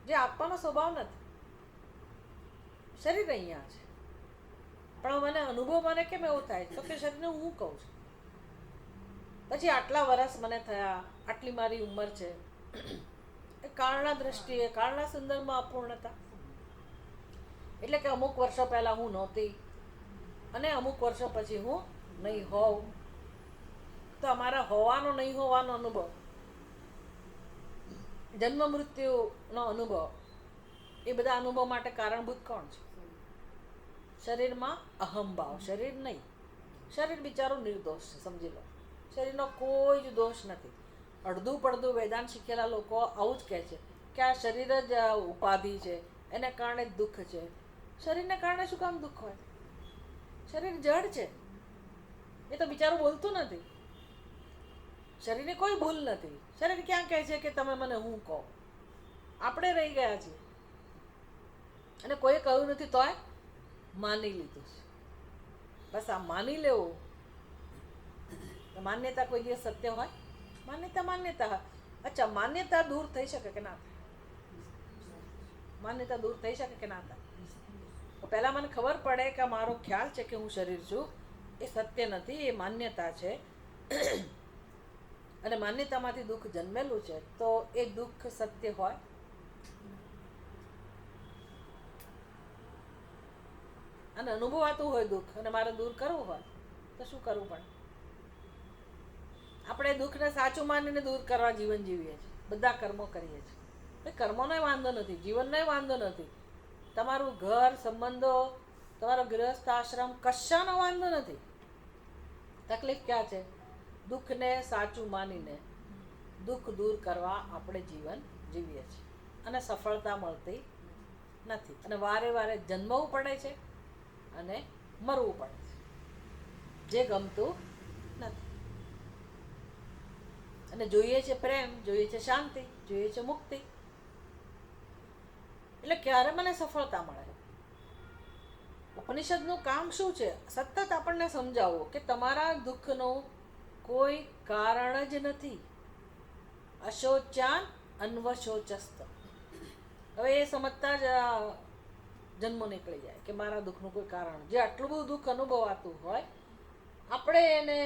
જે આત્માનો સ્વભાવ નથી. શરીર અહીંયા છે, પણ મને અનુભવ મને કેમ એવો થાય? તો કે શરીરને હું કહું છું. પછી આટલા વર્ષ મને થયા, આટલી મારી ઉંમર છે, એ કાળના દ્રષ્ટિએ, કાળના સંદર્ભમાં અપૂર્ણતા. એટલે કે અમુક વર્ષો પહેલાં હું નહોતી અને અમુક વર્ષો પછી હું નહીં હોઉં. તો અમારા હોવાનો નહીં હોવાનો અનુભવ, જન્મ મૃત્યુનો અનુભવ, એ બધા અનુભવ માટે કારણભૂત કોણ છે? શરીરમાં અહંભાવ. શરીર નહીં, શરીર બિચારું નિર્દોષ છે, સમજી લો. શરીરનો કોઈ જ દોષ નથી. અડધું પડધું વેદાંત શીખેલા લોકો આવું જ કહે છે કે આ શરીર જ ઉપાધિ છે, એને કારણે દુઃખ છે. શરીરને કારણે શું કામ દુઃખ હોય? શરીર જડ છે, એ તો બિચારું બોલતું નથી. શરીરને કોઈ ભૂલ નથી. શરીર ક્યાં કહે છે કે તમે મને હું કહો? આપણે રહી ગયા છીએ, અને કોઈ કહ્યું નથી તોય માની લીધું છે. બસ આ માની લેવું. માન્યતા કોઈ દિવસ સત્ય હોય? માન્યતા હોય. અચ્છા, માન્યતા દૂર થઈ શકે કે ના થાય? માન્યતા દૂર થઈ શકે કે ના થાય? તો પહેલાં મને ખબર પડે કે મારો ખ્યાલ છે કે હું શરીર છું, એ સત્ય નથી, એ માન્યતા છે. અને માન્યતામાંથી દુઃખ જન્મેલું છે, તો એ દુઃખ સત્ય હોય? અને અનુભવાતું હોય દુઃખ, અને મારે દૂર કરવું હોય તો શું કરવું પડે? આપણે દુઃખને સાચું માનીને દૂર કરવા જીવન જીવીએ છીએ, બધા કર્મો કરીએ છીએ. કર્મોનો વાંધો નથી, જીવનનો વાંધો નથી, તમારું ઘર, સંબંધો, તમારો ગૃહસ્થ આશ્રમ, કશાનો વાંધો નથી. તકલીફ ક્યાં છે? દુઃખને સાચું માનીને દુઃખ દૂર કરવા આપણે જીવન જીવીએ છીએ, અને સફળતા મળતી નથી. અને વારે વારે જન્મવું પડે છે અને મરવું પડે છે, જે ગમતું નથી. અને જોઈએ છે પ્રેમ, જોઈએ છે શાંતિ, જોઈએ છે મુક્તિ. એટલે ક્યારે મને સફળતા મળે? ઉપનિષદનું કામ શું છે? સતત આપણને સમજાવવું કે તમારા દુઃખનું કોઈ કારણ જ નથી. અશોચાન અન્વશોચસ્ત. હવે એ સમજતા જ જન્મ નીકળી જાય કે મારા દુઃખનું કોઈ કારણ, જે આટલું બધું દુઃખ અનુભવાતું હોય આપણે એને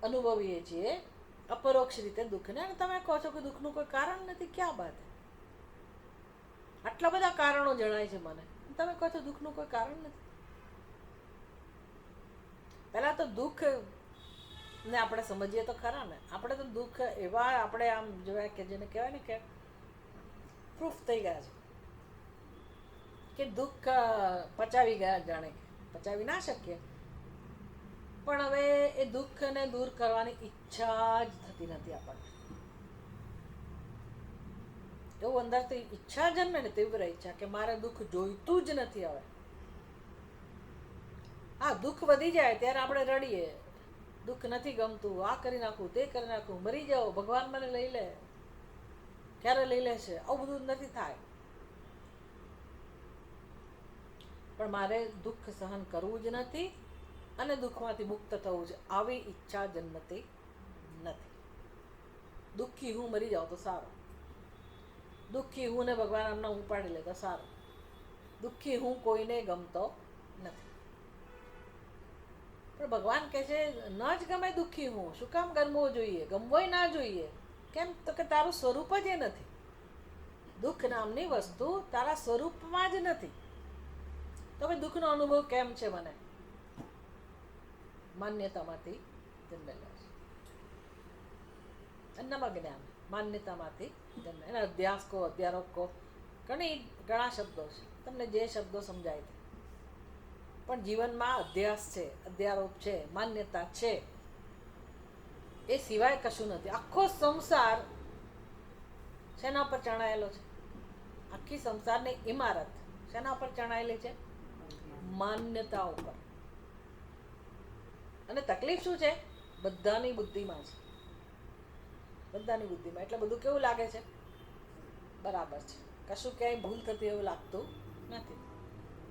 અનુભવીએ છીએ અપરોક્ષ રીતે દુઃખને, અને તમે કહો છો કે દુઃખનું કોઈ કારણ નથી. ક્યાં બાત હે? આટલા બધા કારણો જણાય છે મને, તમે કહો છો દુઃખનું કોઈ કારણ નથી. પહેલા તો દુઃખ ને આપણે સમજીએ તો ખરા ને. આપણે તો દુઃખ એવા આપણે આમ જોયા કે જેને કહેવાય ને કે પ્રૂફ થઈ ગયા છે કે દુઃખ પચાવી ગયા, જાણે પચાવી ના શકીએ, પણ હવે એ દુઃખને દૂર કરવાની ઈચ્છા જ થતી નથી આપણને. એવું અંદરથી ઈચ્છા જન્મે ને, તીવ્ર ઈચ્છા કે મારે દુઃખ જોઈતું જ નથી હવે. હા, દુઃખ વધી જાય ત્યારે આપણે રડીએ, દુઃખ નથી ગમતું, આ કરી નાખું, તે કરી નાખું, મરી જાઓ, ભગવાન મને લઈ લે, ક્યારે લઈ લેશે, આવું બધું નથી થાય. પણ મારે દુઃખ સહન કરવું જ નથી અને દુઃખમાંથી મુક્ત થવું છે, આવી ઈચ્છા જન્મતી નથી. દુઃખી હું મરી જાઉં તો સારું, દુઃખી હું ને ભગવાન આમના ઉપાડી લે તો સારું, દુઃખી હું કોઈને ગમતો નથી. પણ ભગવાન કહે છે ન જ ગમે દુઃખી હું, શું કામ ગમવો જોઈએ? ગમવોય ના જોઈએ. કેમ? તો કે તારું સ્વરૂપ જ એ નથી. દુઃખ નામની વસ્તુ તારા સ્વરૂપમાં જ નથી. તો કે દુઃખનો અનુભવ કેમ છે મને? માન્યતામાંથી જન્મેલા છે. અન્નમ જ્ઞાન, માન્યતામાંથી જન્મે. એને અધ્યાસ કહો, અધ્યારોપ કહો, ઘણા શબ્દો છે, તમને જે શબ્દો સમજાય તે. પણ જીવનમાં અધ્યાસ છે, અધ્યારોપ છે, માન્યતા છે, એ સિવાય કશું નથી. આખો સંસાર શેના પર ચણાયેલો છે? આખી સંસારની ઇમારત શેના પર ચણાયેલી છે? માન્યતા ઉપર. અને તકલીફ શું છે? બધાની બુદ્ધિમાં છે, બધાની બુદ્ધિમાં. એટલે બધું કેવું લાગે છે? બરાબર છે, કશું ક્યાંય ભૂલ થતી એવું લાગતું નથી.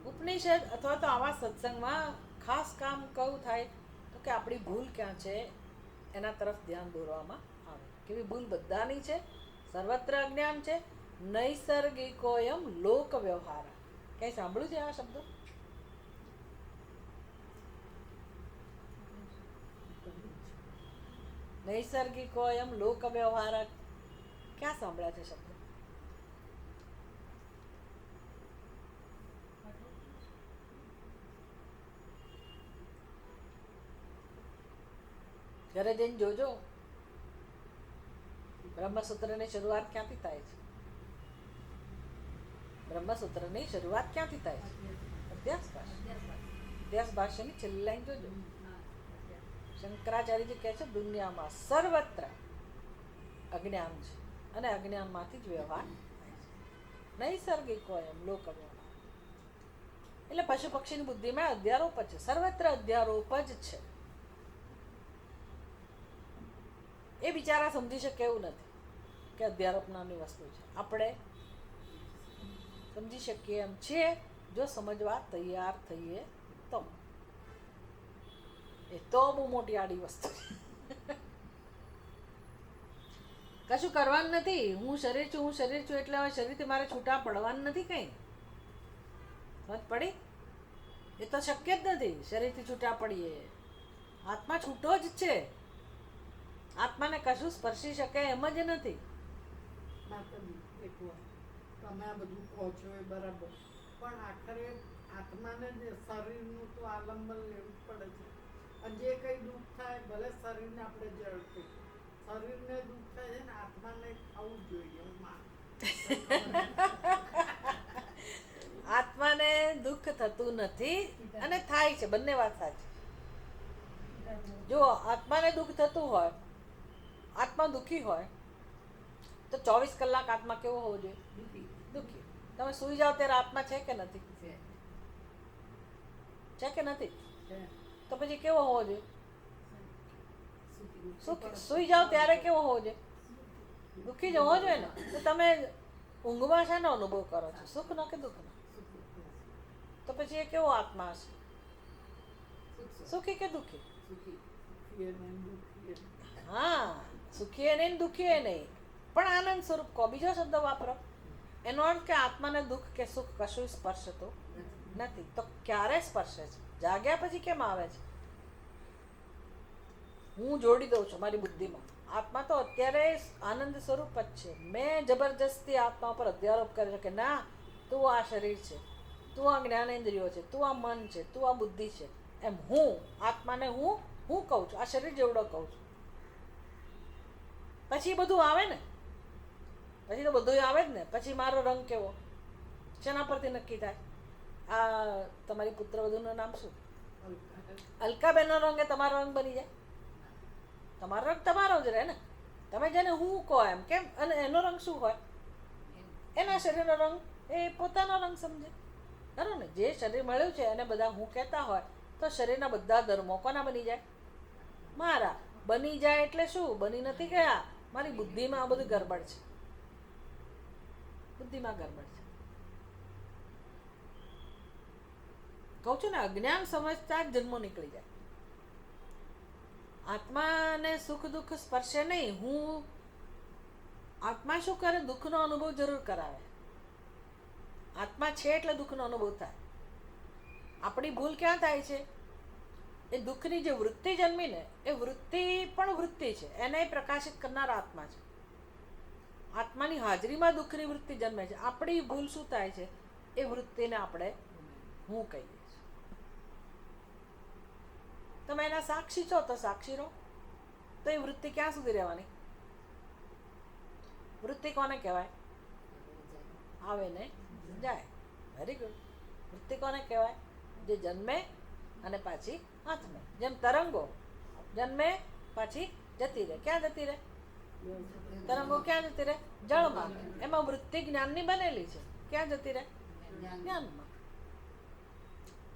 ઉપનિષદ અથવા તો આવા સત્સંગમાં ખાસ કામ કયું થાય તો કે આપણી ભૂલ ક્યાં છે એના તરફ ધ્યાન દોરવામાં આવે. કેવી ભૂલ બધાની છે, સર્વત્ર અજ્ઞાન છે, નૈસર્ગિકોયમ લોક વ્યવહાર. ક્યાંય સાંભળ્યું છે આ શબ્દો? નૈસર્ગિકોયમ લોક વ્યવહાર ક્યાં સાંભળ્યા છે શબ્દ? ઘરે જઈને જોજો, બ્રહ્મસૂત્રની શરૂઆત ક્યાંથી થાય છે? બ્રહ્મસૂત્રની શરૂઆત ક્યાંથી થાય છે? અધ્યાસ ભાષ્ય. અધ્યાસ ભાષ્યની છેલ્લી લાઈન જોજો. શંકરાચાર્યજી કહે છે દુનિયામાં સર્વત્ર અજ્ઞાન છે અને અજ્ઞાનમાંથી જ વ્યવહાર થાય છે. નૈસર્ગિકો એમ લોક વ્યવહાર. એટલે પશુ પક્ષીની બુદ્ધિમાં અધ્યારોપ જ છે, સર્વત્ર અધ્યારોપ જ છે. એ બિચારા સમજી શકે એવું નથી કે અધ્યારોપ નામની વસ્તુ છે. આપણે સમજી શકીએ એમ છીએ જો સમજવા તૈયાર થઈએ તો. એ તો બહુ મોટી આડી વસ્તુ છે. કશું કરવાનું નથી. હું શરીર છું, હું શરીર છું એટલે હવે શરીરથી મારે છૂટા પડવાનું નથી. કંઈ સમજ પડી? એ તો શક્ય જ નથી શરીરથી છૂટા પડીએ. આત્મા છૂટો જ છે, આત્માને કશું સ્પર્શી શકે એમ જ નથી. તમે આ બધું કહો છો એ બરાબર, પણ આખરે આત્માને જ શરીરનું તો આલંબન લેવું જ પડે છે. અને જે કંઈ દુઃખ થાય ભલે શરીરને આપણે જળતું, શરીરને દુઃખ થાય છે ને આત્માને ખાવું જ જોઈએ. હું આત્માને દુઃખ થતું નથી અને થાય છે, બંને વાત સાચી. જો આત્માને દુઃખ થતું હોય, આત્મા દુઃખી હોય તો 24 કલાક આત્મા કેવો હોવો જોઈએ? દુઃખી. તમે સૂઈ જાઓ ત્યારે આત્મા છે કે નથી? છે કે નથી? તો પછી કેવો હોવો જોઈએ? સૂઈ જાઓ ત્યારે કેવો હોવો જોઈએ? દુઃખી જ હોવો જોઈએ ને. તો તમે ઊંઘમાં શાનો અનુભવ કરો છો, સુખનો કે દુઃખનો? તો પછી એ કેવો આત્મા હશે, સુખી કે દુઃખી? સુખી અને દુઃખી અને. હા, સુખી એ નહીં દુઃખી એ નહીં, પણ આનંદ સ્વરૂપ કહો, બીજો શબ્દ વાપરો. એનો અર્થ કે આત્માને દુઃખ કે સુખ કશું સ્પર્શતું નથી. તો ક્યારે સ્પર્શે છે? જાગ્યા પછી કેમ આવે છે? હું જોડી દઉં છું મારી બુદ્ધિમાં. આત્મા તો અત્યારે આનંદ સ્વરૂપ જ છે. મેં જબરજસ્તી આત્મા પર અધ્યારોપ કર્યો કે ના, તું આ શરીર છે, તું આ જ્ઞાનેન્દ્રિયો છે, તું આ મન છે, તું આ બુદ્ધિ છે. એમ હું આત્માને હું કહું છું, આ શરીર જેવડો કહું છું. પછી બધું આવે ને, પછી તો બધું આવે જ ને. પછી મારો રંગ કેવો, શેના પરથી નક્કી થાય? આ તમારી પુત્રવધૂનું નામ શું? અલકાબેનનો રંગ એ તમારો રંગ બની જાય? તમારો રંગ તમારો જ રહે ને. તમે જેને હું કહો એમ કેમ, અને એનો રંગ શું હોય? એના શરીરનો રંગ એ પોતાનો રંગ સમજે, ખરું ને? જે શરીર મળ્યું છે એને બધા હું કહેતા હોય તો શરીરના બધા ધર્મો કોના બની જાય? મારા બની જાય. એટલે શું બની નથી ગયા? મારી બુદ્ધિમાં આ બધું ગરબડ છે, બુદ્ધિમાં ગરબડ છે. કહું છું ને, અજ્ઞાન સમજતા જ જન્મો નીકળી જાય. આત્માને સુખ દુઃખ સ્પર્શે નહીં. હું આત્મા શું કરે? દુઃખનો અનુભવ જરૂર કરાવે. આત્મા છે એટલે દુઃખનો અનુભવ થાય. આપણી ભૂલ ક્યાં થાય છે? એ દુઃખની જે વૃત્તિ જન્મી ને, એ વૃત્તિ પણ વૃત્તિ છે, એને પ્રકાશિત કરનાર આત્મા છે. આત્માની હાજરીમાં દુઃખની વૃત્તિ જન્મે છે. આપણી ભૂલ શું થાય છે? એ વૃત્તિને આપણે હું કહીએ છીએ. તમે એના સાક્ષી છો તો સાક્ષી રહો. તો એ વૃત્તિ ક્યાં સુધી રહેવાની? વૃત્તિ કોને કહેવાય? આવે ને જાય. Very good. વૃત્તિ કોને કહેવાય? જે જન્મે અને પાછી આત્મે. જેમ તરંગો જન્મે પાછી જતી રહે. ક્યાં જતી રહે? તરંગો ક્યાં જતી રહે? જળમાં. એમાં વૃત્તિ જ્ઞાનની બનેલી છે. ક્યાં જતી રહે? જ્ઞાનમાં.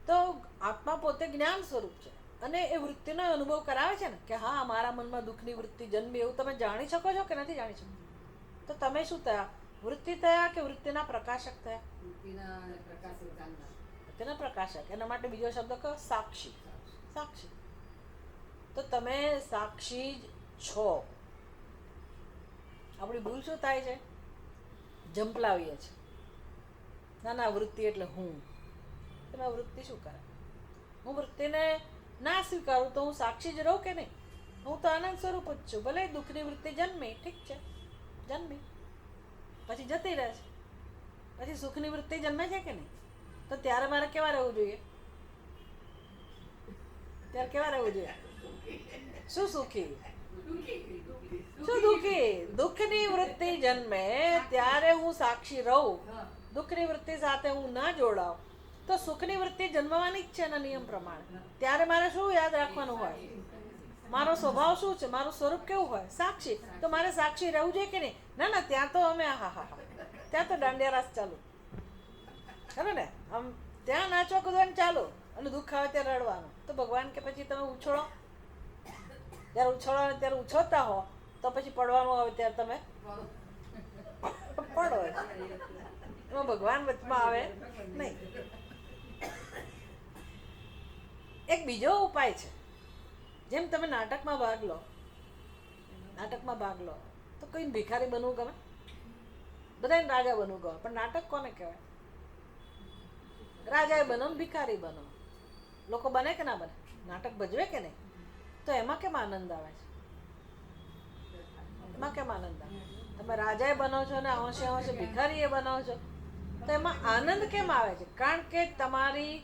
તો આત્મા પોતે જ્ઞાન સ્વરૂપ છે અને એ વૃત્તિનો અનુભવ કરાવે છે ને કે હા, મારા મનમાં દુઃખની વૃત્તિ જન્મી. એવું તમે જાણી શકો છો કે નથી જાણી શકો? તો તમે શું થયા? વૃત્તિ થયા કે વૃત્તિના પ્રકાશક થયા? વૃત્તિના પ્રકાશક. એના માટે બીજો શબ્દ કહો, સાક્ષી. સાક્ષી. તો તમે સાક્ષી જ છો. આપણી ભૂલ શું થાય છે? જંપલાવીએ છીએ. ના ના, વૃત્તિ એટલે હું. એમાં વૃત્તિ શું કરે? હું વૃત્તિને ના સ્વીકારું તો હું સાક્ષી જ રહું કે નહીં? હું તો આનંદ સ્વરૂપ જ છું. ભલે દુઃખની વૃત્તિ જન્મી, ઠીક છે, જન્મી, પછી જતી રહે છે. પછી સુખની વૃત્તિ જન્મે છે કે નહીં? તો ત્યારે મારે કેવા રહેવું જોઈએ? ત્યારે કેવા રહેવું જોઈએ? શું સુખી, શું દુઃખી? દુઃખની વૃત્તિ જન્મે ત્યારે હું સાક્ષી રહું. દુઃખની વૃત્તિ સાથે હું ના જોડાઉં તો સુખની વૃત્તિ જન્મવાની જ છે એના નિયમ પ્રમાણે. ત્યારે મારે શું યાદ રાખવાનું હોય? મારો સ્વભાવ શું છે? મારું સ્વરૂપ કેવું હોય? સાક્ષી. તો મારે સાક્ષી રહેવું જોઈએ કે નહીં? ના ના, ત્યાં તો અમે હા હા હા, ત્યાં તો દાંડિયા રાસ ચાલુ, ખરું ને? આમ ત્યાં નાચવા કૂદવાનું ચાલુ અને દુઃખ આવે ત્યારે રડવાનું. તો ભગવાન કે પછી તમે ઉછળો, ત્યારે ઉછળો ને ત્યારે ઉછળતા હો, તો પછી પડવાનું આવે ત્યારે તમે પડો. એમાં ભગવાન વચમાં આવે નહીં. એક બીજો ઉપાય છે. જેમ તમે નાટકમાં ભાગ લો, તો કોઈ ભિખારી બનવું ગમે? બધાને રાજા બનવું ગમે. પણ નાટક કોને કહેવાય? રાજાએ બનો ને ભિખારી બનો. લોકો બને કે ના બને? નાટક ભજવે કે નહીં? તો એમાં કેમ આનંદ આવે છે? એમાં કેમ આનંદ આવે? તમે રાજાએ બનો છો ને હોંશે હોંશે ભિખારીએ બનો છો, તો એમાં આનંદ કેમ આવે છે? કારણ કે તમારી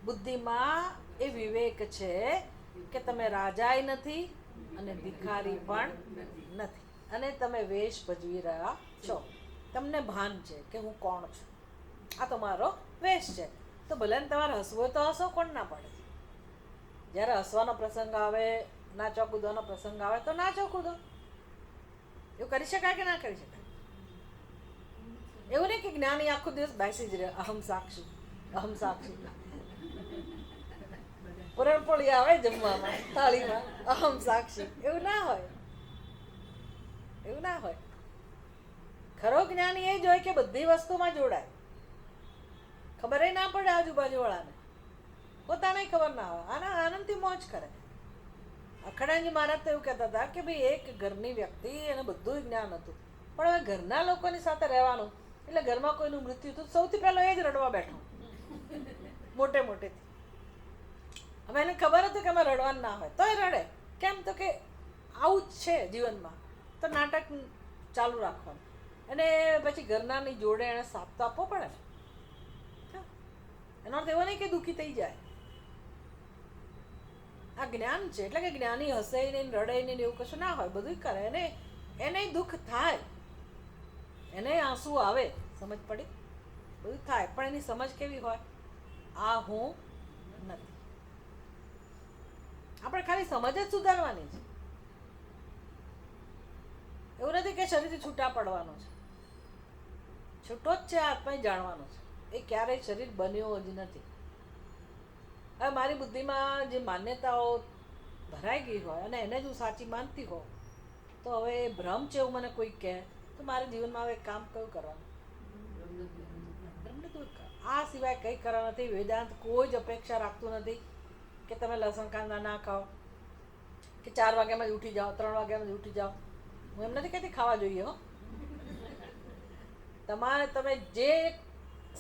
બુદ્ધિમાં એ વિવેક છે કે તમે રાજાય નથી અને ભિખારી પણ નથી, અને તમે વેશ ભજવી રહ્યા છો. તમને ભાન છે કે હું કોણ છું, આ તો મારો વેશ છે. તો ભલે ને તમારે હસવું હોય તો હસો, કોણ ના પડે? જ્યારે હસવાનો પ્રસંગ આવે, નાચો કૂદવાનો પ્રસંગ આવે તો નાચો કૂદો. એવું કરી શકાય કે ના કરી શકાય? એવું નહીં કે જ્ઞાની આખો દિવસ બેસી જ રહે, અહમ સાક્ષી, અહમ સાક્ષી. પૂરણપોળી આવે જમવામાં થાળીમાં, અહમ સાક્ષી. એવું ના હોય, એવું ના હોય. ખરો જ્ઞાની એ જ હોય કે બધી વસ્તુમાં જોડાય, ખબર ના પડે આજુબાજુવાળાને, પોતાને ખબર ના હોય, આના આનંદથી મોજ કરે. અખંડાનંદજી મહારાજ તો એવું કહેતા હતા કે ભાઈ એક ઘરની વ્યક્તિ એને બધું જ્ઞાન હતું, પણ હવે ઘરના લોકોની સાથે રહેવાનું એટલે ઘરમાં કોઈનું મૃત્યુ થયું સૌથી પહેલો એ જ રડવા બેઠો મોટે મોટેથી. હવે એને ખબર હતી કે અમે રડવાનું ના હોય તોય રડે. કેમ? તો કે આવું જ છે જીવનમાં, તો નાટક ચાલુ રાખવાનું. અને પછી ઘરનાની જોડે એને સાથ તો આપવો પડે ને. એનો અર્થ એવો નહીં કે દુઃખી થઈ જાય. આ જ્ઞાન છે. એટલે કે જ્ઞાની હસે નહીં, રડે નહીં, એવું કશું ના હોય, બધું કરે. એને દુઃખ થાય, એને આંસુ આવે, સમજ પડી, બધું થાય, પણ એની સમજ કેવી હોય? આ હું નથી. આપણે ખાલી સમજ જ સુધારવાની છે. એવું નથી કે શરીરથી છૂટા પડવાનું છે, છૂટો જ છે, આત્મા જાણવાનો છે. એ ક્યારેય શરીર બન્યો જ નથી. હવે મારી બુદ્ધિમાં જે માન્યતાઓ ભરાઈ ગઈ હોય અને એને જ હું સાચી માનતી હોઉં, તો હવે એ ભ્રમ છે એવું મને કોઈ કહે તો મારે જીવનમાં હવે કામ કયું કરવાનું? આ સિવાય કંઈ કરવા નથી. વેદાંત કોઈ જ અપેક્ષા રાખતું નથી કે તમે લસણ કાંદા ના ખાઓ, કે 4 વાગ્યામાં જ ઉઠી જાઓ, 3 વાગ્યામાં જ ઉઠી જાઓ. હું એમ નથી કહેતી ખાવા જોઈએ હો. તમે જે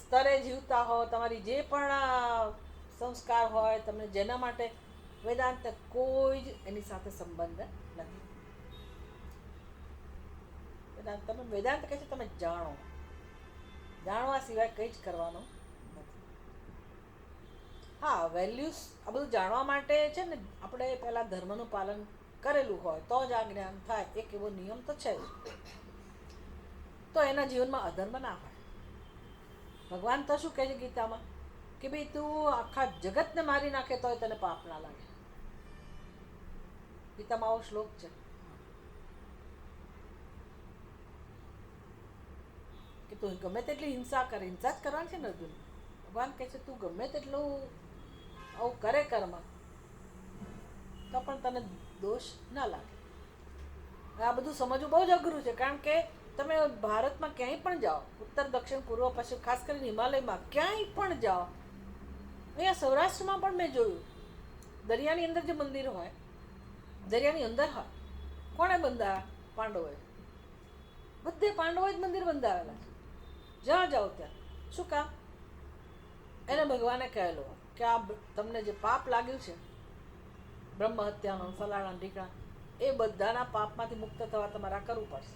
સ્તરે જીવતા હો, તમારી જે પણ સંસ્કાર હોય, તમને જેના માટે વેદાંત કોઈ જ એની સાથે સંબંધ નથી. વેદાંત કહે છે તમે જાણો, જાણવા સિવાય કંઈ જ કરવાનું નથી. હા, વેલ્યુઝ આ બધું જાણવા માટે છે ને આપણે પહેલાં ધર્મનું પાલન કરેલું હોય તો જ આ જ્ઞાન થાય. એક એવો નિયમ તો છે જ. તો એના જીવનમાં અધર્મ ના હોય. ભગવાન તો શું કહે છે ગીતામાં કે ભાઈ તું આખા જગતને મારી નાખે તોય તને પાપ ના લાગે. ગીતામાં આવો શ્લોક છે કે તું ગમે તેટલી હિંસા કરે, હિંસા જ કરવાની છે ને અર્જુન. ભગવાન કહે છે તું ગમે તેટલું આવું કરે કર્મ તો પણ તને દોષ ના લાગે. આ બધું સમજવું બહુ જ અઘરું છે, કારણ કે તમે ભારતમાં ક્યાંય પણ જાઓ, ઉત્તર દક્ષિણ પૂર્વ પશ્ચિમ, ખાસ કરીને હિમાલયમાં ક્યાંય પણ જાઓ, અહીંયા સૌરાષ્ટ્રમાં પણ મેં જોયું દરિયાની અંદર જે મંદિર હોય, દરિયાની અંદર હોય, કોણે બંધાયા? પાંડવોએ. બધે પાંડવોએ જ મંદિર બંધાવેલા છે. જ્યાં જાઓ ત્યાં. શું કામ? એને ભગવાને કહેલું કે આ તમને જે પાપ લાગ્યું છે, બ્રહ્મ હત્યાનો, ફલાણા ઢીકણા, એ બધાના પાપમાંથી મુક્ત થવા તમારે કરવું પડશે.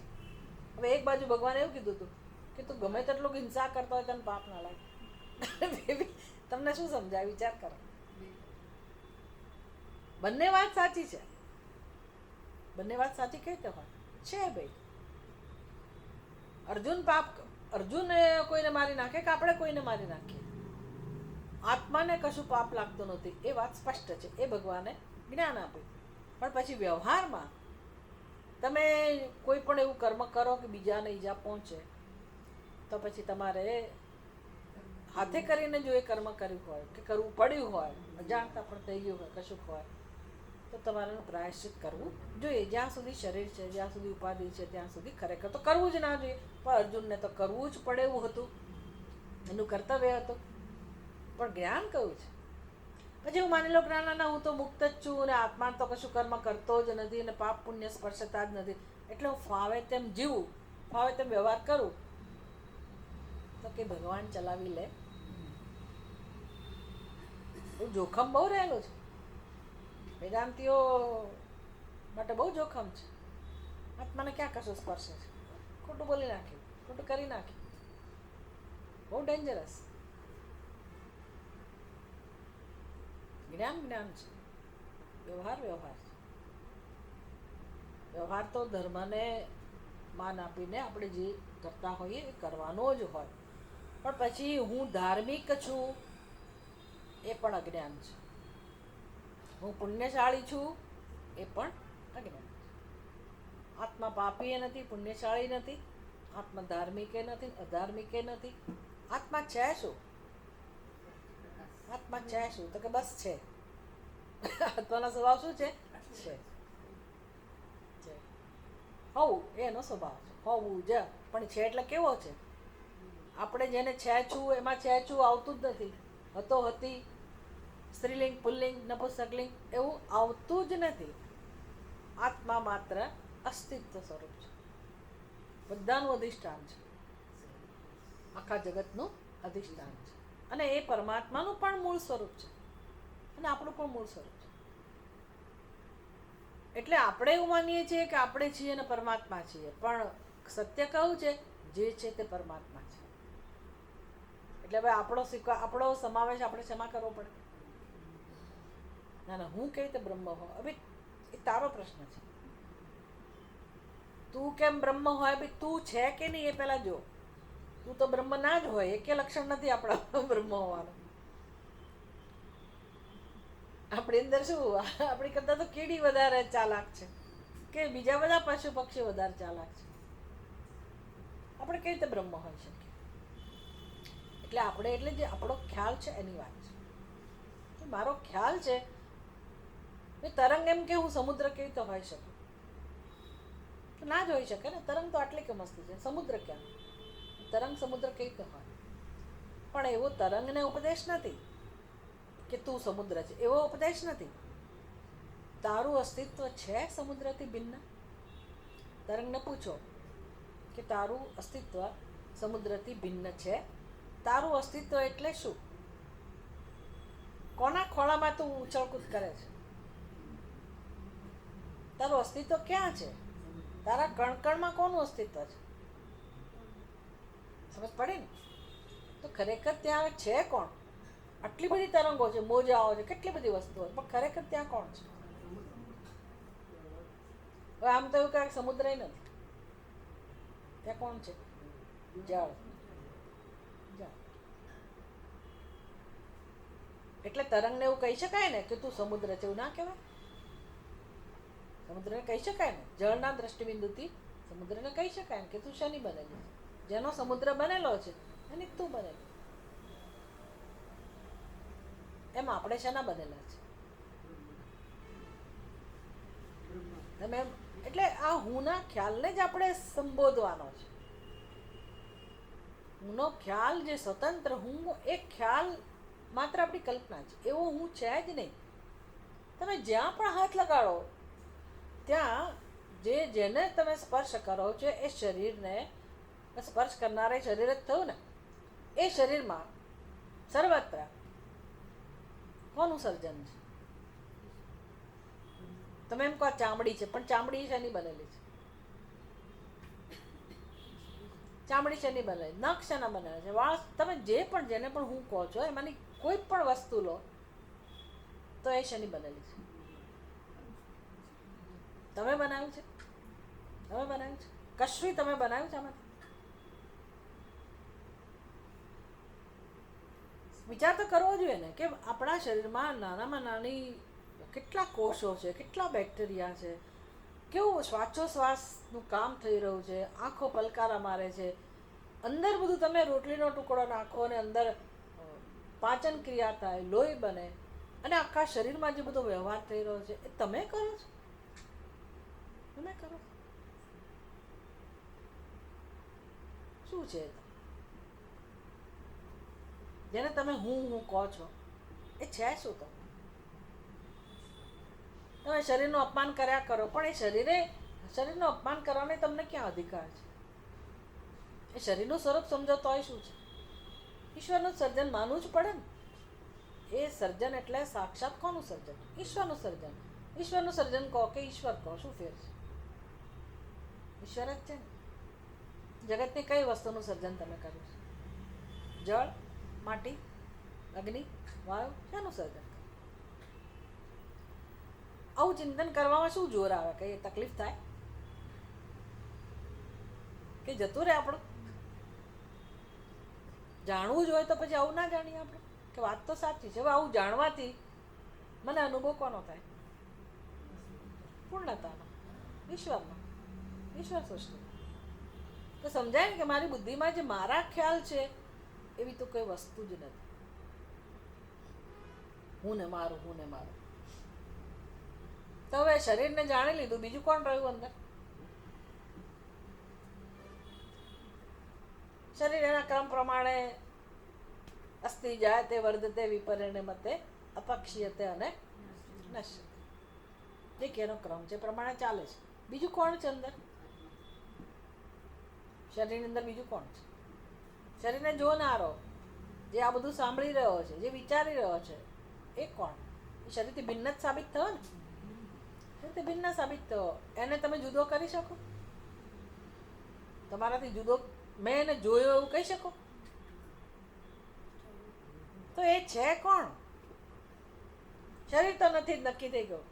હવે એક બાજુ ભગવાને એવું કીધું હતું કે તું ગમે તેટલું હિંસા કરતો હોય તને પાપ ના લાગે. તમને શું સમજાય? વિચાર કરો. બંને વાત સાચી છે. બંને વાત સાચી કઈ રીતે હોય છે ભાઈ? અર્જુન કોઈને મારી નાખે કે આપણે કોઈને મારી નાખીએ, આત્માને કશું પાપ લાગતું નથી. એ વાત સ્પષ્ટ છે. એ ભગવાને જ્ઞાન આપ્યું. પણ પછી વ્યવહારમાં તમે કોઈ પણ એવું કર્મ કરો કે બીજાને ઈજા પહોંચે તો પછી તમારે હાથે કરીને જો એ કર્મ કર્યું હોય કે કરવું પડ્યું હોય, અજાણતા પણ થઈ ગયું હોય, કશુંક હોય, તો તમારે પ્રાયશ્ચિત કરવું જોઈએ. જ્યાં સુધી શરીર છે, જ્યાં સુધી ઉપાધિ છે, ત્યાં સુધી ખરેખર તો કરવું જ ના જોઈએ. પણ અર્જુનને તો કરવું જ પડે એવું હતું, એનું કર્તવ્ય હતું. પણ જ્ઞાન કયું છે? પછી હું માની લો કે ના હું તો મુક્ત જ છું અને આત્મા તો કશું કર્મ કરતો જ નથી અને પાપ પુણ્ય સ્પર્શતા જ નથી, એટલે હું ફાવે તેમ જીવું, ફાવે તેમ વ્યવહાર કરું, તો કે ભગવાન ચલાવી લે. એવું જોખમ બહુ રહેલું છે. વેદાંતિઓ માટે બહુ જોખમ છે. આત્માને ક્યાં કશું સ્પર્શે છે? ખોટું બોલી નાખ્યું, ખોટું કરી નાખ્યું, બહુ ડેન્જરસ. જ્ઞાન જ્ઞાન છે, વ્યવહાર વ્યવહાર છે. વ્યવહાર તો ધર્મને માન આપીને આપણે જે કરતા હોઈએ એ કરવાનો જ હોય. પણ પછી હું ધાર્મિક છું એ પણ અજ્ઞાન છે. હું પુણ્યશાળી છું એ પણ અજ્ઞાન છે. આત્મા પાપી નથી, પુણ્યશાળી નથી, આત્મા ધાર્મિક નથી, અધાર્મિક નથી. આત્મા છે શું? આત્મા છે શું? તો કે બસ છે. આત્માનો સ્વભાવ શું છે? છે. હોવું એનો સ્વભાવ છે. હોવું જ. પણ છે એટલે કેવો છે? આપણે જેને છે છું એમાં છે છું આવતું જ નથી. હતો હતી, સ્ત્રીલિંગ પુલ્લિંગ નપુંસકલિંગ એવું આવતું જ નથી. આત્મા માત્ર અસ્તિત્વ સ્વરૂપ છે, બધાનું અધિષ્ઠાન છે, આખા જગતનું અધિષ્ઠાન છે. અને એ પરમાત્માનું પણ મૂળ સ્વરૂપ છે અને આપણું પણ મૂળ સ્વરૂપ છે. એટલે આપણે એવું માનીએ છીએ કે આપણે છીએ અને પરમાત્મા છીએ, પણ સત્ય કહું છે જે છે તે પરમાત્મા છે. એટલે હવે આપણો સમાવેશ આપણે ક્ષમા કરવો પડે. ના ના, હું કેવી રીતે બ્રહ્મ હો? હવે એ તારો પ્રશ્ન છે. તું કેમ બ્રહ્મ હોય? ભાઈ તું છે કે નહીં એ પહેલા જો. તું તો બ્રહ્મ ના જ હોય, એકે લક્ષણ નથી આપણા બ્રહ્મ હોવાનું. આપણી અંદર શું, આપણી કરતા તો કીડી વધારે ચાલાક છે કે બીજા બધા પશુ પક્ષી વધારે ચાલાક છે. આપણે કેવી રીતે બ્રહ્મ હોઈ શકીએ? એટલે આપણે એટલે જે આપણો ખ્યાલ છે એની વાત છે. મારો ખ્યાલ છે તરંગ એમ કે હું સમુદ્ર કેવી રીતે હોઈ શકું? ના જ હોઈ શકે ને. તરંગ તો આટલી કે મસ્તી છે, સમુદ્ર ક્યાં? તરંગ સમુદ્ર કેવી રીતે હોય? પણ એવો તરંગને ઉપદેશ નથી કે તું સમુદ્ર છે, એવો ઉપદેશ નથી. તારું અસ્તિત્વ છે સમુદ્રથી ભિન્ન? તરંગને પૂછો કે તારું અસ્તિત્વ સમુદ્રથી ભિન્ન છે? તારું અસ્તિત્વ એટલે શું? કોના ખોળામાં તું ઉછળકૂદ કરે છે? તારું અસ્તિત્વ ક્યાં છે? તારા કણકણમાં કોનું અસ્તિત્વ છે? સમજ પડે ને? તો ખરેખર ત્યાં છે કોણ? આટલી બધી તરંગો છે, મોજાઓ છે, કેટલી બધી વસ્તુઓ, પણ ખરેખર ત્યાં કોણ છે? હવે આમ તો એવું કાંઈક સમુદ્ર નથી. ત્યાં કોણ છે? જળ. એટલે તરંગને એવું કહી શકાય ને કે તું સમુદ્ર છે? એવું ના કહેવાય. સમુદ્રને કહી શકાય ને, જળના દ્રષ્ટિબિંદુથી સમુદ્રને કહી શકાય ને કે તું શેની બનેલી છે? જેનો સમુદ્ર બનેલો છે એની તું બનેલી. એમ આપણે શેના બનેલા છે? એટલે આ હુંના ખ્યાલને જ આપણે સંબોધવાનો છે. હુંનો ખ્યાલ જે સ્વતંત્ર હું, એ ખ્યાલ માત્ર આપણી કલ્પના છે, એવો હું છે જ નહીં. તમે જ્યાં પણ હાથ લગાડો ત્યાં જેને તમે સ્પર્શ કરો છો એ શરીરને સ્પર્શ કરનારે શરીર જ થયું ને. એ શરીરમાં સર્વત્ર કોનું સર્જન છે? તમે એમ કહો ચામડી છે, પણ ચામડી શેની બનેલી છે? ચામડી શેની બનેલી? નખ શેના બનેલા છે? વાળ? તમે જે પણ જેને પણ હું કહો છો એમાંની કોઈ પણ વસ્તુ લો તો એ શેની બનેલી છે? તમે બનાવ્યું છે? તમે બનાવ્યું છે? કશું તમે બનાવ્યું છે આમાંથી? વિચાર તો કરવો જોઈએ ને કે આપણા શરીરમાં નાનામાં નાની કેટલા કોષો છે, કેટલા બેક્ટેરિયા છે, કેવું શ્વાસોશ્વાસનું કામ થઈ રહ્યું છે, આંખો પલકારા મારે છે, અંદર બધું તમે રોટલીનો ટુકડો નાખો અને અંદર પાચન ક્રિયા થાય, લોહી બને, અને આખા શરીરમાં જે બધો વ્યવહાર થઈ રહ્યો છે એ તમે કરો છો? તમે કરો? શું છે જેને તમે હું કહો છો? એ છે શું? તમે શરીરનું અપમાન કર્યા કરો, પણ એ શરીરનું અપમાન કરવાનો તમને ક્યાં અધિકાર છે? એ શરીરનું સ્વરૂપ સમજો તોય શું છે? ઈશ્વરનું સર્જન માનવું જ પડે ને. એ સર્જન એટલે સાક્ષાત કોનું સર્જન? ઈશ્વરનું સર્જન. ઈશ્વરનું સર્જન કહો કે ઈશ્વર કહો, શું ફેર છે? ઈશ્વર જ છે ને. જગતની કઈ વસ્તુનું સર્જન તમે કર્યું છે? જળ, માટી, અગ્નિ, વાયુ, શાનું સર્જન? આવું ચિંતન કરવામાં શું જોર આવે? કઈ તકલીફ થાય કે જતું રહે આપણું? જાણવું જ હોય તો પછી આવું ના જાણીએ આપણે કે વાત તો સાચી છે. હવે આવું જાણવાથી મને અનુભવ કોનો થાય? પૂર્ણતાનો, ઈશ્વરનો. ઈશ્વર સૃષ્ટિ તો સમજાય ને કે મારી બુદ્ધિમાં જે મારા ખ્યાલ છે એવી તો કોઈ વસ્તુ જ નથી. હું ને મારું, હું ને મારું. તો હવે શરીરને જાણી લીધું, બીજું કોણ રહ્યું અંદર? શરીર એના ક્રમ પ્રમાણે અસ્થિ જાયતે વર્ધતે વિપરિણમતે અપક્ષીયતે અને નશ્યતે. એક એનો ક્રમ છે, પ્રમાણે ચાલે છે. બીજું કોણ છે અંદર? શરીરની અંદર બીજું કોણ છે? શરીરને જોનારો, જે આ બધું સાંભળી રહ્યો છે, જે વિચારી રહ્યો છે, એ કોણ? એ શરીરથી ભિન્ન જ સાબિત થયો ને. શરીરથી ભિન્ન સાબિત થયો, એને તમે જુદો કરી શકો? તમારાથી જુદો મેં એને જોયો એવું કહી શકો? તો એ છે કોણ? શરીર તો નથી જ, નક્કી થઈ ગયું,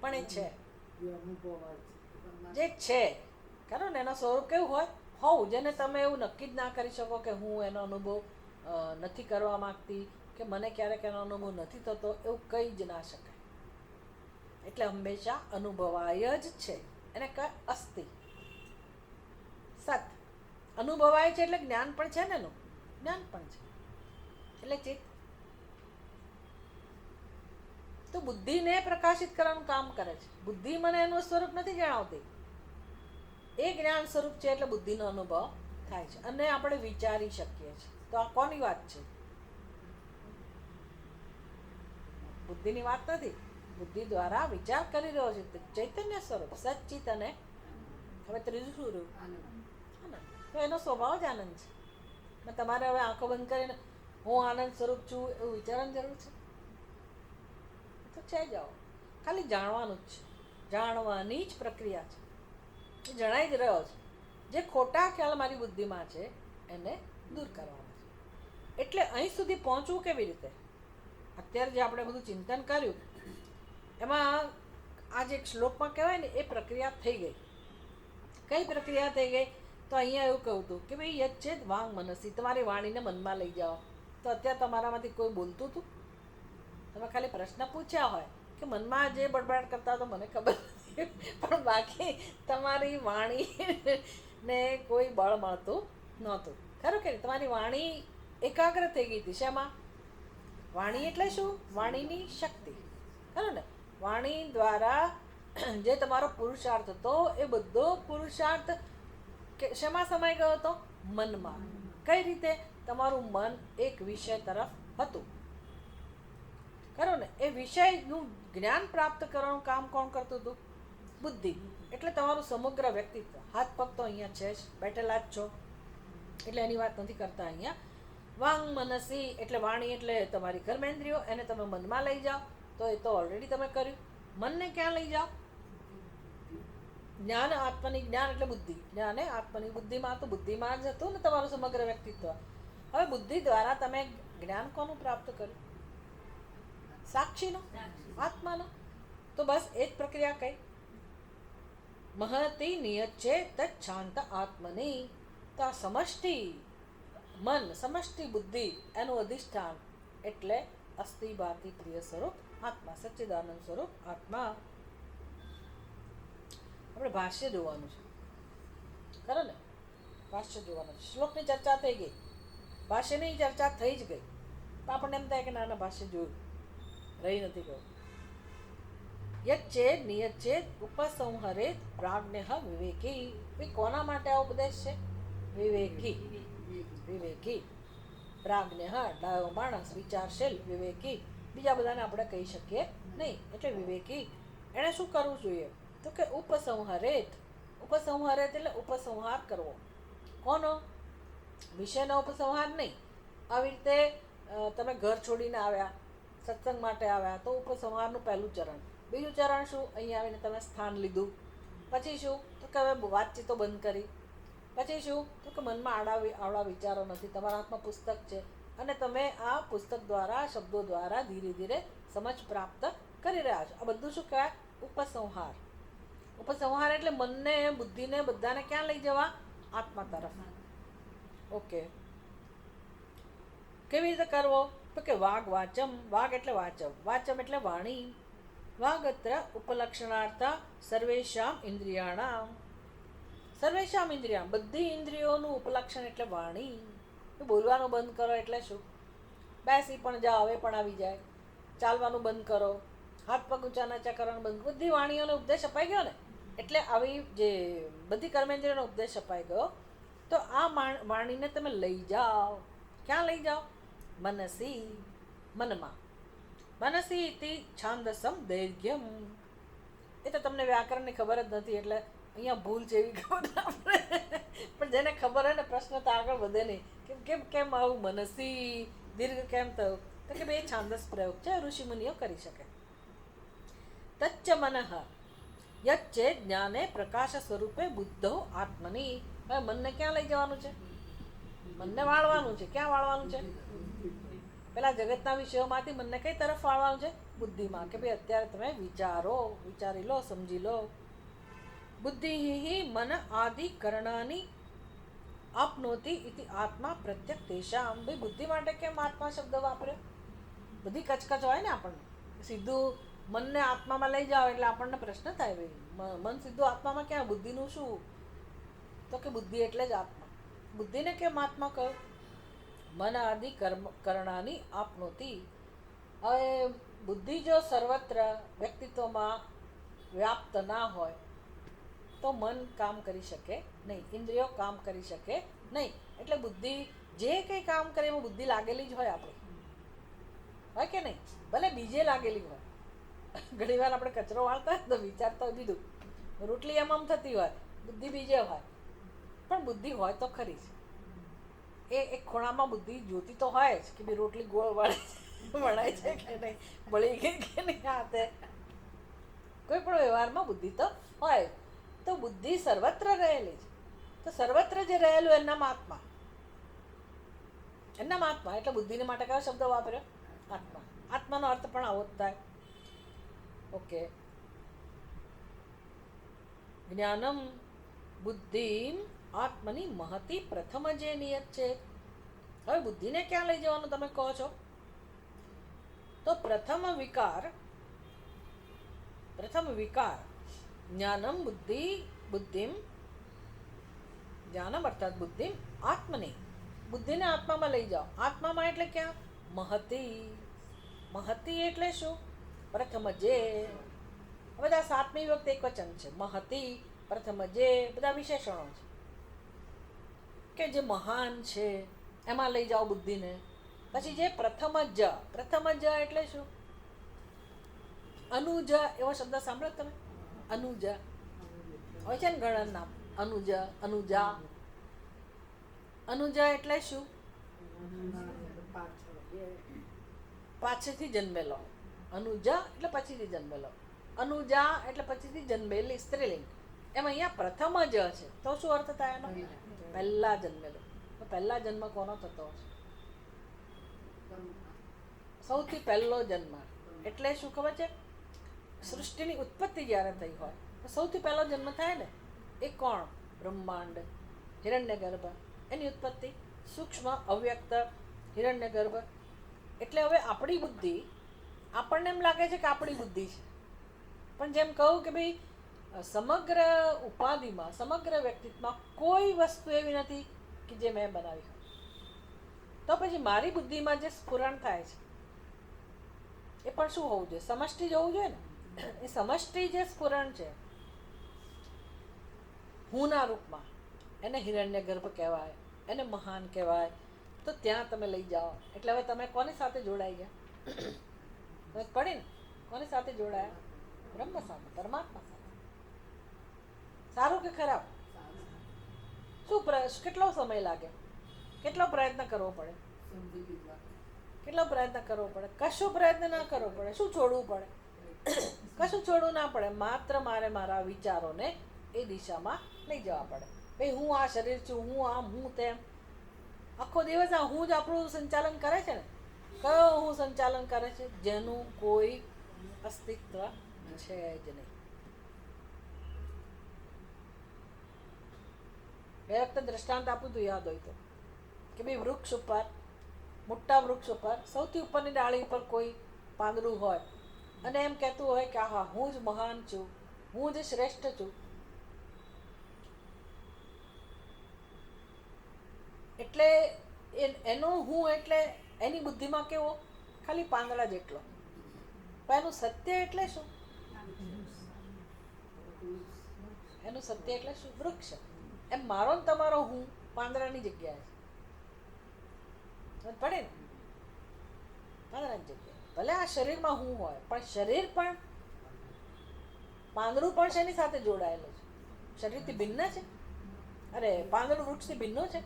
પણ એ છે, જે અનુભવાય છે જે છે. ખરું ને? એનો સ્વરૂપ કેવું હોય હોવું, જેને તમે એવું નક્કી જ ના કરી શકો કે હું એનો અનુભવ નથી કરવા માંગતી, કે મને ક્યારેક એનો અનુભવ નથી થતો, એવું કંઈ જ ના શકાય. એટલે હંમેશા અનુભવાય જ છે. એને કહે અસ્થિ, સત. અનુભવાય છે એટલે જ્ઞાન પણ છે ને, એનું જ્ઞાન પણ છે, એટલે ચિત્ત. તો બુદ્ધિને પ્રકાશિત કરવાનું કામ કરે છે. બુદ્ધિ મને એનું સ્વરૂપ નથી જણાવતી, એ જ્ઞાન સ્વરૂપ છે, એટલે બુદ્ધિનો અનુભવ થાય છે અને આપણે વિચારી શકીએ છીએ. તો આ કોની વાત છે? બુદ્ધિની વાત નથી. બુદ્ધિ દ્વારા વિચાર કરી રહ્યો છે ચૈતન્ય સ્વરૂપ સચ્ચિત. અને હવે ત્રીજું શું રહ્યું? આનંદ. તો એનો સ્વભાવ જ આનંદ છે. ને તમારે હવે આંખો બંધ કરીને હું આનંદ સ્વરૂપ છું એવું વિચારવાની જરૂર છે? તો છે જાઓ, ખાલી જાણવાનું જ છે. જાણવાની જ પ્રક્રિયા છે. એ જણાઈ જ રહ્યો છે. જે ખોટા ખ્યાલ મારી બુદ્ધિમાં છે એને દૂર કરવાના છે. એટલે અહીં સુધી પહોંચવું કેવી રીતે? અત્યારે જે આપણે બધું ચિંતન કર્યું એમાં આ જે શ્લોકમાં કહેવાય ને, એ પ્રક્રિયા થઈ ગઈ. કઈ પ્રક્રિયા થઈ ગઈ? તો અહીંયા એવું કહું હતું કે ભાઈ યચ્છેદ વાંગ મનસી, તમારી વાણીને મનમાં લઈ જાઓ. તો અત્યારે તમારામાંથી કોઈ બોલતું હતું? તમે ખાલી પ્રશ્ન પૂછ્યા હોય કે મનમાં જે બડબડાટ કરતા હોય તો મને ખબર નથી, પણ બાકી તમારી વાણીને કોઈ બળ મળતું નહોતું. ખરું કે તમારી વાણી એકાગ્ર થઈ ગઈ હતી. શેમાં? વાણી એટલે શું? વાણીની શક્તિ. ખરું ને? વાણી દ્વારા જે તમારો પુરુષાર્થ હતો એ બધો પુરુષાર્થ શેમાં સમાઈ ગયો હતો? મનમાં. કઈ રીતે? તમારું મન એક વિષય તરફ હતું. ખરું ને? એ વિષયનું જ્ઞાન પ્રાપ્ત કરવાનું કામ કોણ કરતું હતું? બુદ્ધિ. એટલે તમારું સમગ્ર વ્યક્તિત્વ, હાથ પગ તો અહીંયા છે જ, બેઠેલા જ છો, એટલે એની વાત નથી કરતા અહીંયા. વાંગ મનસી એટલે વાણી એટલે તમારી કર્મેન્દ્રિયો, એને તમે મનમાં લઈ જાઓ. તો એ તો ઓલરેડી તમે કર્યું. મનને ક્યાં લઈ જાઓ? જ્ઞાન આત્મની, જ્ઞાન એટલે બુદ્ધિ, જ્ઞાને આત્મની બુદ્ધિમાં, તો બુદ્ધિમાં જ હતું ને તમારું સમગ્ર વ્યક્તિત્વ. હવે બુદ્ધિ દ્વારા તમે જ્ઞાન કોનું પ્રાપ્ત કર્યું? સાક્ષીનો, આત્માનો. તો બસ એ જ પ્રક્રિયા કઈ? મહતી નિયચ્છે તચ્છાંત આત્મની. તો આ સમષ્ટિ મન, સમષ્ટિ બુદ્ધિ, એનું અધિષ્ઠાન એટલે અસ્થિ ભાતિ પ્રિય સ્વરૂપ આત્મા, સચ્ચિદાનંદ સ્વરૂપ આત્મા. આપણે ભાષ્ય જોવાનું છે. ખરો ને? ભાષ્ય જોવાનું છે. શ્લોકની ચર્ચા થઈ ગઈ, ભાષ્યની ચર્ચા થઈ જ ગઈ. તો આપણને એમ થાય કે નાના ભાષ્ય જોયું, રહી નથી ગયું. યચ્છેદ નિયચ્છેદ ઉપસંહરેત પ્રાજ્ઞઃ વિવેકી. ભાઈ કોના માટે આ ઉપદેશ છે? વિવેકી. વિવેકી, પ્રાજ્ઞઃ ડાયો માણસ, વિચારશીલ, વિવેકી. બીજા બધાને આપણે કહી શકીએ નહીં. એટલે વિવેકી એણે શું કરવું જોઈએ? તો કે ઉપસંહરેત. ઉપસંહરેત એટલે ઉપસંહાર કરવો. કોનો? વિષયનો ઉપસંહાર નહીં. આવી રીતે તમે ઘર છોડીને આવ્યા, સત્સંગ માટે આવ્યા, તો ઉપસંહારનું પહેલું ચરણ. બીજું ચરણ શું? અહીંયા આવીને તમે સ્થાન લીધું. પછી શું? તો કે હવે વાતચીતો બંધ કરી. પછી શું? તો કે મનમાં આવડા વિચારો નથી, તમારા હાથમાં પુસ્તક છે અને તમે આ પુસ્તક દ્વારા, શબ્દો દ્વારા ધીરે ધીરે સમજ પ્રાપ્ત કરી રહ્યા છો. આ બધું શું કહેવાય? ઉપસંહાર. ઉપસંહાર એટલે મનને, બુદ્ધિને, બધાને ક્યાં લઈ જવા? આત્મા તરફ. ઓકે. કેવી રીતે કરવો? તો કે વાગ વાચમ. વાગ એટલે વાચમ, વાચમ એટલે વાણી. વાગત્ર ઉપલક્ષણાર્થ સર્વેશામ ઇન્દ્રિયાણામ. સર્વેશામ ઇન્દ્રિયામ, બધી ઇન્દ્રિયોનું ઉપલક્ષણ એટલે વાણી. બોલવાનું બંધ કરો એટલે શું? બેસી પણ જાઓ, હવે પણ આવી જાય. ચાલવાનું બંધ કરો, હાથ પગ ઊંચા નાચા કરવાનું બંધ. બધી વાણીઓનો ઉપદેશ અપાઈ ગયો ને. એટલે આવી જે બધી કર્મેન્દ્રિયોનો ઉપદેશ અપાઈ ગયો. તો આ વાણીને તમે લઈ જાઓ. ક્યાં લઈ જાઓ? મનસી, મનમાં. મનસી ઇતિ છાંદસમ દૈર્ઘ્યમ. એ તો તમને વ્યાકરણની ખબર જ નથી એટલે અહીંયા ભૂલ છે એવી ખબર ના પડે. પણ જેને ખબર હોય ને પ્રશ્ન તો આગળ વધે નહીં. કેમ કેમ કેમ આવું મનસી દીર્ઘ કેમ થયું? તો કે બે છાંદસ પ્રયોગ છે, ઋષિમુનિઓ કરી શકે. તચ્ચ મનઃ યચ્ચે જ્ઞાને પ્રકાશ સ્વરૂપે બુદ્ધો આત્મની. હવે મનને ક્યાં લઈ જવાનું છે? મનને વાળવાનું છે. ક્યાં વાળવાનું છે? પેલા જગતના વિષયોમાંથી મનને કઈ તરફ વાળવાનું છે? બુદ્ધિમાં. કે ભાઈ અત્યારે તમે વિચારો, વિચારી લો, સમજી લો. બુદ્ધિ મન આદિ કરણાની આપનોતી ઇતિ આત્મા પ્રત્યક તેષામ. ભાઈ બુદ્ધિ માટે કેમ આત્મા શબ્દ વાપર્યો? બધી કચકચ હોય ને આપણને. સીધું મનને આત્મામાં લઈ જાઓ એટલે આપણને પ્રશ્ન થાય, ભાઈ મન સીધું આત્મામાં ક્યાં? બુદ્ધિનું શું? તો કે બુદ્ધિ એટલે જ આત્મા. બુદ્ધિને કેમ આત્મા કહ્યું? મન આદિ કરણાની આપનોતી. હવે બુદ્ધિ જો સર્વત્ર વ્યક્તિત્વમાં વ્યાપ્ત ના હોય તો મન કામ કરી શકે નહીં, ઇન્દ્રિયો કામ કરી શકે નહીં. એટલે બુદ્ધિ જે કંઈ કામ કરે એમાં બુદ્ધિ લાગેલી જ હોય આપણી, હોય કે નહીં? ભલે બીજે લાગેલી હોય. ઘણી વાર આપણે કચરો વાળતા હોય તો વિચારતા હોય બીજું, રોટલી એમ થતી હોય, બુદ્ધિ બીજે હોય. પણ બુદ્ધિ હોય તો ખરી જ. એ એક ખૂણામાં બુદ્ધિ જોતી તો હોય જ કે ભાઈ રોટલી ગોળ વળાય છે કે નહીં, બળી ગઈ કે નહીં. હાથે કોઈ પણ વ્યવહારમાં બુદ્ધિ તો હોય. તો બુદ્ધિ સર્વત્ર રહેલી છે. તો સર્વત્ર જે રહેલું એનામાં આત્મા. એનામાં આત્મા એટલે બુદ્ધિને માટે કયો શબ્દ વાપર્યો? આત્મા. આત્માનો અર્થ પણ આવો જ થાય. ઓકે. જ્ઞાનમ બુદ્ધિમ આત્મની મહતી પ્રથમ જે નિયત છે. હવે બુદ્ધિને ક્યાં લઈ જવાનું તમે કહો છો? તો પ્રથમ વિકાર જ્ઞાનમ બુદ્ધિમ જ્ઞાનમ અર્થાત બુદ્ધિમ આત્મની. બુદ્ધિને આત્મામાં લઈ જાઓ. આત્મામાં એટલે ક્યાં? મહતી એટલે શું? પ્રથમ જે. બધા સાતમી વખતે એક વચન છે. મહતી, પ્રથમ જે, બધા વિશેષણો છે કે જે મહાન છે એમાં લઈ જાઓ બુદ્ધિને. પછી જે પ્રથમ જ એટલે શું? અનુજ એવો શબ્દ સાંભળો તમે? અનુજ હોય છે ને ઘણા નામ. અનુજ, અનુજા. અનુજા એટલે શું? પાછળથી જન્મેલો. અનુજા એટલે પછીથી જન્મેલો. અનુજા એટલે પછીથી જન્મેલી સ્ત્રીલિંગ. એમ અહીંયા પ્રથમ જ છે તો શું અર્થ થાય એનો? પહેલા જન્મેલો. તો પહેલા જન્મ કોનો થતો હશે? સૌથી પહેલો જન્મ એટલે શું ખબર છે? સૃષ્ટિની ઉત્પત્તિ જ્યારે થઈ હોય તો સૌથી પહેલો જન્મ થાય ને એ કોણ? બ્રહ્માંડ, હિરણ્યગર્ભ. એની ઉત્પત્તિ સૂક્ષ્મ અવ્યક્ત હિરણ્યગર્ભ. એટલે હવે આપણી બુદ્ધિ, આપણને એમ લાગે છે કે આપણી બુદ્ધિ છે, પણ જેમ કહું કે ભાઈ સમગ્ર ઉપાધિમાં, સમગ્ર વ્યક્તિત્વમાં કોઈ વસ્તુ એવી નથી કે જે મેં બનાવી. તો પછી મારી બુદ્ધિમાં જે સ્ફુરણ થાય છે એ પણ શું હોવું જોઈએ? સમષ્ટિ જ હોવું જોઈએ ને. એ સમષ્ટિ જે સ્ફુરણ છે હુંના રૂપમાં, એને હિરણ્યગર્ભ કહેવાય, એને મહાન કહેવાય. તો ત્યાં તમે લઈ જાઓ. એટલે હવે તમે કોની સાથે જોડાઈ ગયા? પડી ને કોની સાથે જોડાયા? બ્રહ્મ સાથે, પરમાત્મા સાથે. સારું કે ખરાબ? શું કેટલો સમય લાગે? કેટલો પ્રયત્ન કરવો પડે? કેટલો પ્રયત્ન કરવો પડે? કશું પ્રયત્ન ના કરવો પડે. શું છોડવું પડે? કશું છોડવું ના પડે. માત્ર મારે મારા વિચારોને એ દિશામાં લઈ જવા પડે. ભાઈ હું આ શરીર છું, હું આમ, હું તેમ. આખો દિવસ આ હું જ આપણું સંચાલન કરે છે ને. કયો હું સંચાલન કરે છે? જેનું કોઈ અસ્તિત્વ છે જ નહીં. બે વખતે દ્રષ્ટાંત આપું તો યાદ હોય તો કે ભાઈ વૃક્ષ ઉપર, મોટા વૃક્ષ ઉપર સૌથી ઉપરની ડાળી ઉપર કોઈ પાંદડું હોય અને એમ કહેતું હોય કે હા હું જ મહાન છું, હું જ શ્રેષ્ઠ છું. એટલે એનો હું એટલે એની બુદ્ધિમાં કેવો? ખાલી પાંદડા જેટલો. પણ એનું સત્ય એટલે શું? એનું સત્ય એટલે શું? વૃક્ષ. એમ મારો ને તમારો હું પાંદડાની જગ્યાએ સમજ પડે ને, પાંદડાની જગ્યાએ ભલે આ શરીરમાં હું હોય પણ શરીર પણ પાંદડું પણ શેની સાથે જોડાયેલું છે? શરીરથી ભિન્ન છે? અરે પાંદડું વૃક્ષથી ભિન્ન છે,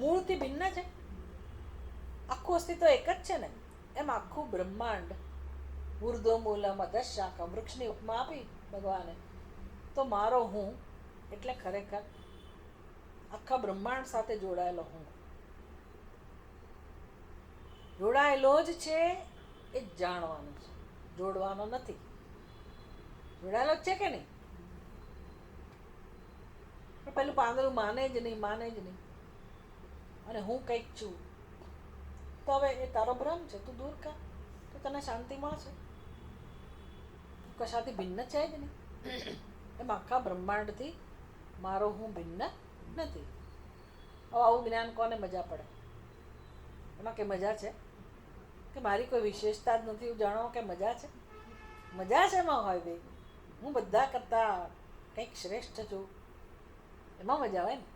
મૂળથી ભિન્ન છે. આખું અસ્તિત્વ એક જ છે ને. એમ આખું બ્રહ્માંડ ઉર્ધ્વ મૂલમ અધઃ શાખા, વૃક્ષની ઉપમા આપી ભગવાને. તો મારો હું એટલે ખરેખર આખા બ્રહ્માંડ સાથે જોડાયેલો હું, જોડાયેલો જ છે. એ જાણવાનું છે, જોડવાનો નથી. જોડાયેલો જ છે કે નહીં? પણ પેલું પાંદડું માને જ નહીં. અને હું કંઈક છું. તો હવે એ તારો ભ્રમ છે, તું દૂર કર તો તને શાંતિ મળશે. કશાથી ભિન્ન છે જ નહીં. એમ આખા બ્રહ્માંડથી મારો હું ભિન્ન નથી. હવે આવું જ્ઞાન કોને મજા પડે? એમાં કે મજા છે કે મારી કોઈ વિશેષતા જ નથી એવું જાણો કે મજા છે? મજા છે એમાં હોય ભાઈ, હું બધા કરતાં કંઈક શ્રેષ્ઠ છું, એમાં મજા હોય ને.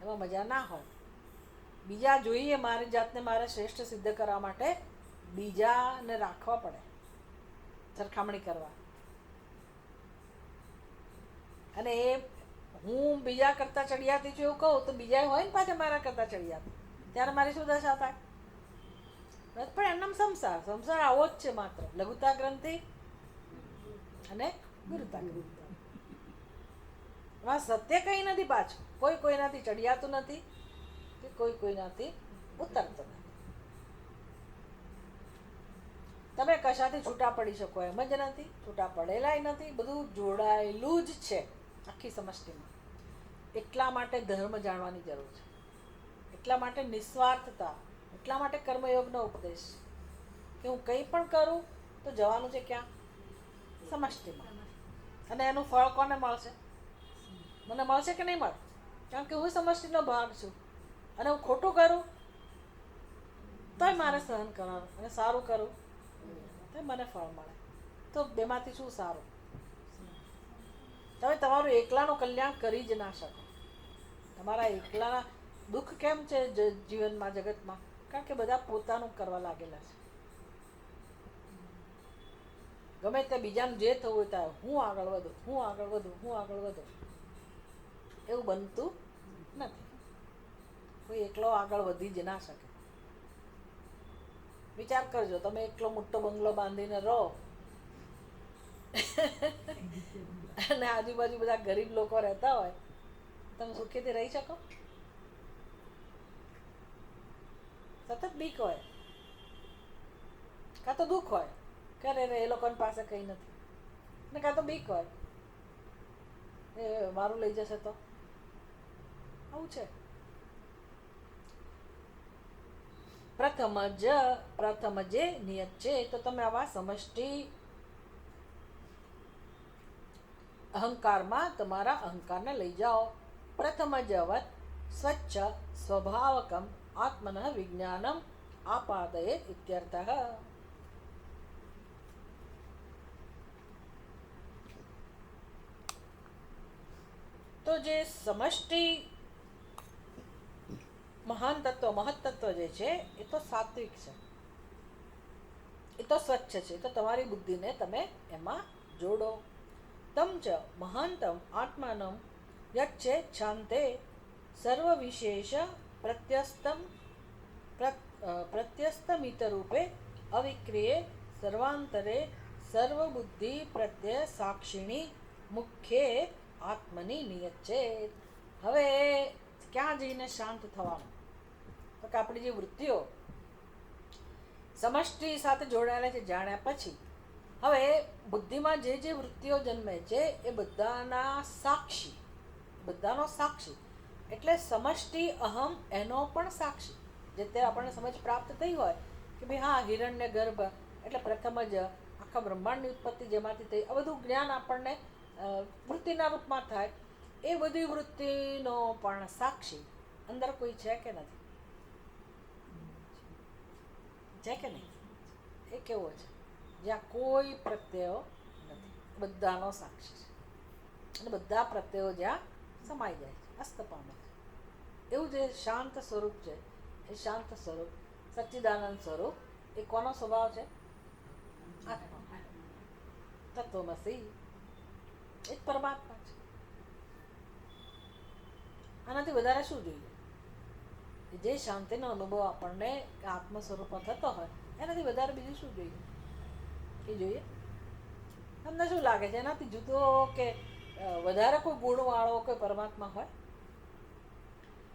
એમાં મજા ના હોય. બીજા જોઈએ, મારી જાતને મારે શ્રેષ્ઠ સિદ્ધ કરવા માટે બીજાને રાખવા પડે, સરખામણી કરવા. અને એ હું બીજા કરતાં ચડિયાતી છું એવું કહું તો બીજા હોય ને પાછા મારા કરતાં ચડિયાતી, ત્યારે મારી શું દશા થાય? પણ એમનામ સંસાર આવો જ છે માત્ર. લઘુતા ગ્રંથિ અને ગુરુતા ગ્રંથિ. એમાં સત્ય કંઈ નથી પાછું. કોઈ કોઈનાથી ચડિયાતું નથી કે કોઈ કોઈનાથી ઉતરતું નથી. તમે કશાથી છૂટા પડી શકો એમ જ નથી, છૂટા પડેલાય નથી. બધું જોડાયેલું જ છે આખી સમષ્ટિમાં. એટલા માટે ધર્મ જાણવાની જરૂર છે, એટલા માટે નિસ્વાર્થતા, એટલા માટે કર્મયોગનો ઉપદેશ કે હું કંઈ પણ કરું તો જવાનું છે ક્યાં? સમષ્ટિમાં. અને એનું ફળ કોને મળશે? મને મળશે કે નહીં મળે? કારણ કે હું સમષ્ટિનો ભાગ છું. અને હું ખોટું કરું તોય મારે સહન કરવાનું, અને સારું કરું તો મને ફળ મળે. તો બેમાંથી શું સારું? તમે તમારું એકલાનું કલ્યાણ કરી જ ના શકો. તમારા એકલાના દુઃખ કેમ છે જીવનમાં, જગતમાં? કારણ કે બધા પોતાનું કરવા લાગેલા છે. ગમે તે બીજાનું જે થવું હોય ત્યાં હું આગળ વધું એવું બનતું નથી. કોઈ એકલો આગળ વધી જ ના શકે. વિચાર કરજો, તમે એકલો મોટો બંગલો બાંધીને રહો અને આજુબાજુ બધા ગરીબ લોકો રહેતા હોય, તમે સુખેથી રહી શકો? સતત બીક હોય, કાં તો દુઃખ હોય કે અરે એ લોકોની પાસે કંઈ નથી, ને કાં તો બીક હોય એ મારું લઈ જશે તો. આવું છે. પ્રથમ જે નિયત છે, તો તમે આવા સમષ્ટિ અહંકારમાં તમારા અહંકારને લઈ જાઓ. પ્રથમ જવત સ્વચ્છ સ્વભાવકમ આત્મન વિજ્ઞાનમ આપાદયેત ઇત્યર્થઃ. તો જે સમષ્ટિ મહાન તત્વ, મહત તત્વ જે છે એ તો સાત્વિક છે, એ તો સ્વચ્છ છે. તો તમારી બુદ્ધિને તમે એમાં જોડો. તમ ચ મહાંતમ આત્માનમ યચ્છે શાંતે સર્વ વિશેષ પ્રત્યસ્તમિત રૂપે અવિક્રિયે સર્વાંતરે સર્વબુદ્ધિ પ્રત્યય સાક્ષિણી મુખ્યે આત્મની નિયત છે. હવે ક્યાં જઈને શાંત થવાનું? તો કે આપણી જે વૃત્તિઓ સમષ્ટિ સાથે જોડાયેલા છે જાણ્યા પછી હવે બુદ્ધિમાં જે વૃત્તિઓ જન્મે છે એ બધાનો સાક્ષી એટલે સમષ્ટિ અહમ એનો પણ સાક્ષી. જે તે આપણને સમજ પ્રાપ્ત થઈ હોય કે ભાઈ હા, હિરણ્ય ગર્ભ એટલે પ્રથમ જ આખા બ્રહ્માંડની ઉત્પત્તિ જેમાંથી થઈ, આ બધું જ્ઞાન આપણને વૃત્તિના રૂપમાં થાય. એ બધી વૃત્તિનો પણ સાક્ષી અંદર કોઈ છે કે નથી? છે કે નહીં? એ કેવો છે? જ્યાં કોઈ પ્રત્યયો નથી, બધાનો સાક્ષી છે. અને બધા પ્રત્યયો જ્યાં સમાઈ જાય છે, અસ્ત પામે છે. એવું જે શાંત સ્વરૂપ છે, એ શાંત સ્વરૂપ સચ્ચિદાનંદ સ્વરૂપ એ કોનો સ્વભાવ છે? આત્મા. તત્વમસી એ જ પરમાત્મા છે. આનાથી વધારે શું જોઈએ? જે શાંતિનો અનુભવ આપણને આત્મ સ્વરૂપમાં થતો હોય એનાથી વધારે બીજું શું જોઈએ? એ જોઈએ. તમને શું લાગે છે એનાથી જુદો કે વધારે કોઈ ગુણવાળો કોઈ પરમાત્મા હોય?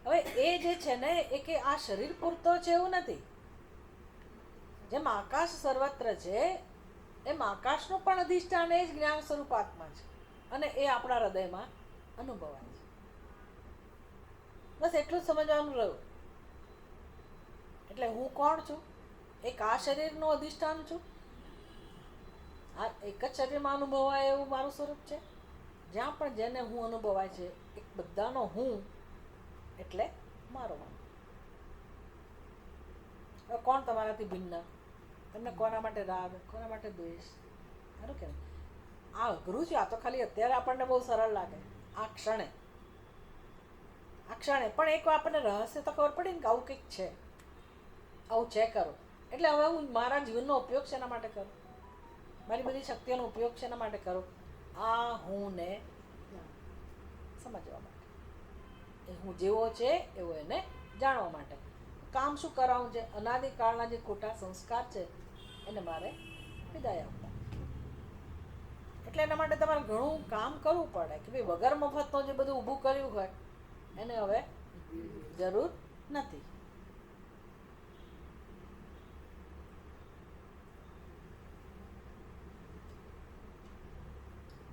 હવે એ જે છે ને એ કે આ શરીર પૂરતો છે એવું નથી. જેમ આકાશ સર્વત્ર છે એમ આકાશનું પણ અધિષ્ઠાન એ જ જ્ઞાન સ્વરૂપ આત્મા છે અને એ આપણા હૃદયમાં અનુભવાય છે. બસ એટલું જ સમજવાનું રહ્યું. એટલે હું કોણ છું? એક આ શરીરનું અધિષ્ઠાન છું. આ એક જ શરીરમાં અનુભવાય એવું મારું સ્વરૂપ છે. જ્યાં પણ જેને હું અનુભવાય છે એક બધાનો હું એટલે મારો હું. હવે કોણ તમારાથી ભિન્ન? તમને કોના માટે રાગ, કોના માટે દ્વેષ? ખરું કે આ અઘરું છે. આ તો ખાલી અત્યારે આપણને બહુ સરળ લાગે આ ક્ષણે પણ એક આપણને રહસ્ય તો ખબર પડી ને કે આવું કંઈક છે, આવું છે કરો. એટલે હવે હું મારા જીવનનો ઉપયોગ શેના માટે કરું? મારી બધી શક્તિઓનો ઉપયોગ શેના માટે કરું? આ હું ને સમજવા માટે, એ હું જેવો છે એવો એને જાણવા માટે. કામ શું કરાવું છે? અનાદિકાળના જે ખોટા સંસ્કાર છે એને મારે વિદાય આપવા. એટલે એના માટે તમારે ઘણું કામ કરવું પડે કે ભાઈ વગર મફતનું જે બધું ઊભું કર્યું હોય એને હવે જરૂર નથી.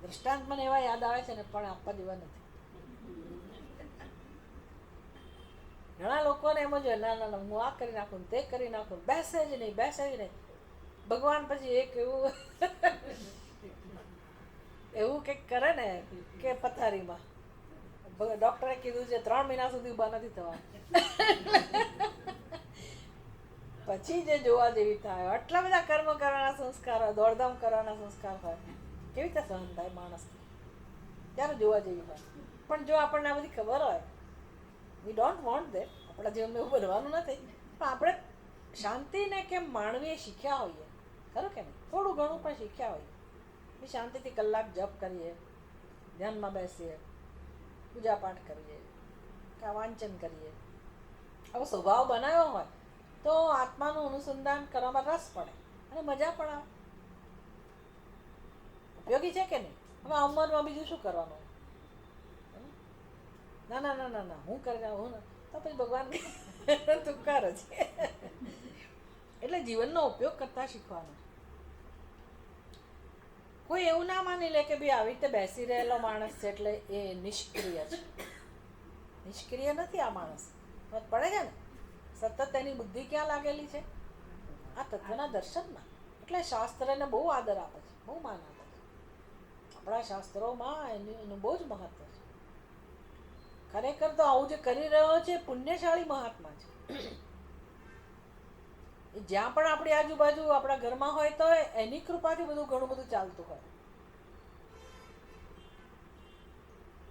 દ્રષ્ટાંત મને એવા યાદ આવે છે ને પણ આપવા જેવા નથી. ઘણા લોકોને એમ જ ના ના હું આ કરી નાખું તે કરી નાખું, બેસે જ નહીં. ભગવાન પછી એક એવું એવું કંઈક કરે ને કે પથારીમાં ડૉક્ટરે કીધું છે 3 મહિના સુધી ઊભા નથી થવા. પછી જે જોવા જેવી થાય, આટલા બધા કર્મ કરવાના સંસ્કાર હોય, દોડધામ કરવાના સંસ્કાર હોય, કેવી રીતે સહન થાય માણસથી? ત્યારે જોવા જેવી હોય. પણ જો આપણને આ બધી ખબર હોય, વી ડોન્ટ વોન્ટ ધેટ, આપણા જીવનમાં એવું બનવાનું નથી, પણ આપણે શાંતિને કેમ માણવીએ શીખ્યા હોઈએ, ખરું કે નહીં? થોડું ઘણું પણ શીખ્યા હોઈએ. એ શાંતિથી કલાક જપ કરીએ, ધ્યાનમાં બેસીએ, પૂજા પાઠ કરીએ, કાં વાંચન કરીએ, આવો સ્વભાવ બનાવ્યો હોય તો આત્માનું અનુસંધાન કરવામાં રસ પડે અને મજા પણ આવે. ઉપયોગી છે કે નહીં? હવે આ ઉંમરમાં બીજું શું કરવાનું? ના ના ના ના ના હું કરી હું તો પછી ભગવાન તું કર જ. એટલે જીવનનો ઉપયોગ કરતા શીખવાનો. કોઈ એવું ના માની લે કે ભાઈ આવી રીતે બેસી રહેલો માણસ છે એટલે એ નિષ્ક્રિય છે. નિષ્ક્રિય નથી આ માણસ. પડે છે ને સતત એની બુદ્ધિ ક્યાં લાગેલી છે? આ તત્વના દર્શનમાં. એટલે શાસ્ત્રને બહુ આદર આપે છે, બહુ માન આપે છે. આપણા શાસ્ત્રોમાં એનું બહુ જ મહત્વ છે. ખરેખર તો આવું જે કરી રહ્યો છે પુણ્યશાળી મહાત્મા છે. જ્યાં પણ આપણી આજુબાજુ આપણા ઘરમાં હોય તો એની કૃપાથી બધું ઘણું બધું ચાલતું હોય.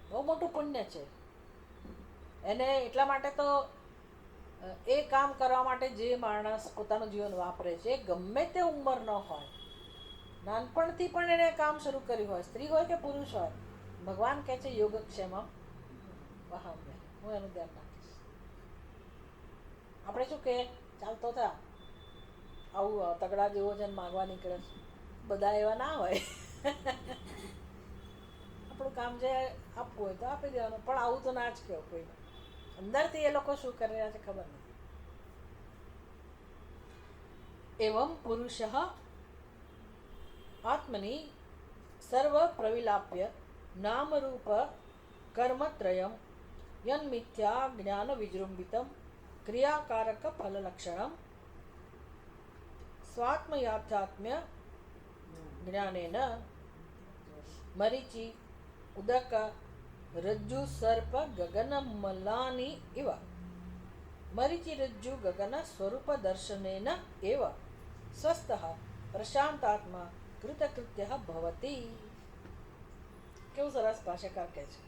બહુ મોટું પુણ્ય છે એને. એટલા માટે તો એ કામ કરવા માટે જે માણસ પોતાનું જીવન વાપરે છે, ગમે તે ઉંમરનો હોય, નાનપણથી પણ એને કામ શરૂ કર્યું હોય, સ્ત્રી હોય કે પુરુષ હોય, ભગવાન કહે છે યોગક્ષેમમ વહામ્ય, હું એનું ધ્યાન રાખીશ. આપણે શું કહે? ચાલતો થા, આવું તગડા જેવો છે ને માગવા નીકળે છે. બધા એવા ના હોય. આપણું કામ છે આપવું હોય તો આપી દેવાનું, પણ આવું તો ના જ કહો કોઈ. અંદરથી એ લોકો શું કરી રહ્યા છે ખબર નથી. એવમ પુરુષ આત્મની સર્વ પ્રવિલાપ્ય નામરૂપ કર્મત્રયમ યન્મિથ્યા જ્ઞાન વિજૃંભિતમ ક્રિયાકારક ફલલક્ષણમ સ્વાત્મયાથાત્મ્ય જ્ઞાનેન મરીચી ઉદક રજ્જુ સર્પ ગગન મલાની ઇવ મરીચી રજ્જુ ગગન સ્વરૂપ દર્શનેન એવ સ્વસ્તઃ પ્રશાંતાત્મા કૃતકૃત્ય ભવતી. કેવું સરસ ભાષાકાર કહે છે.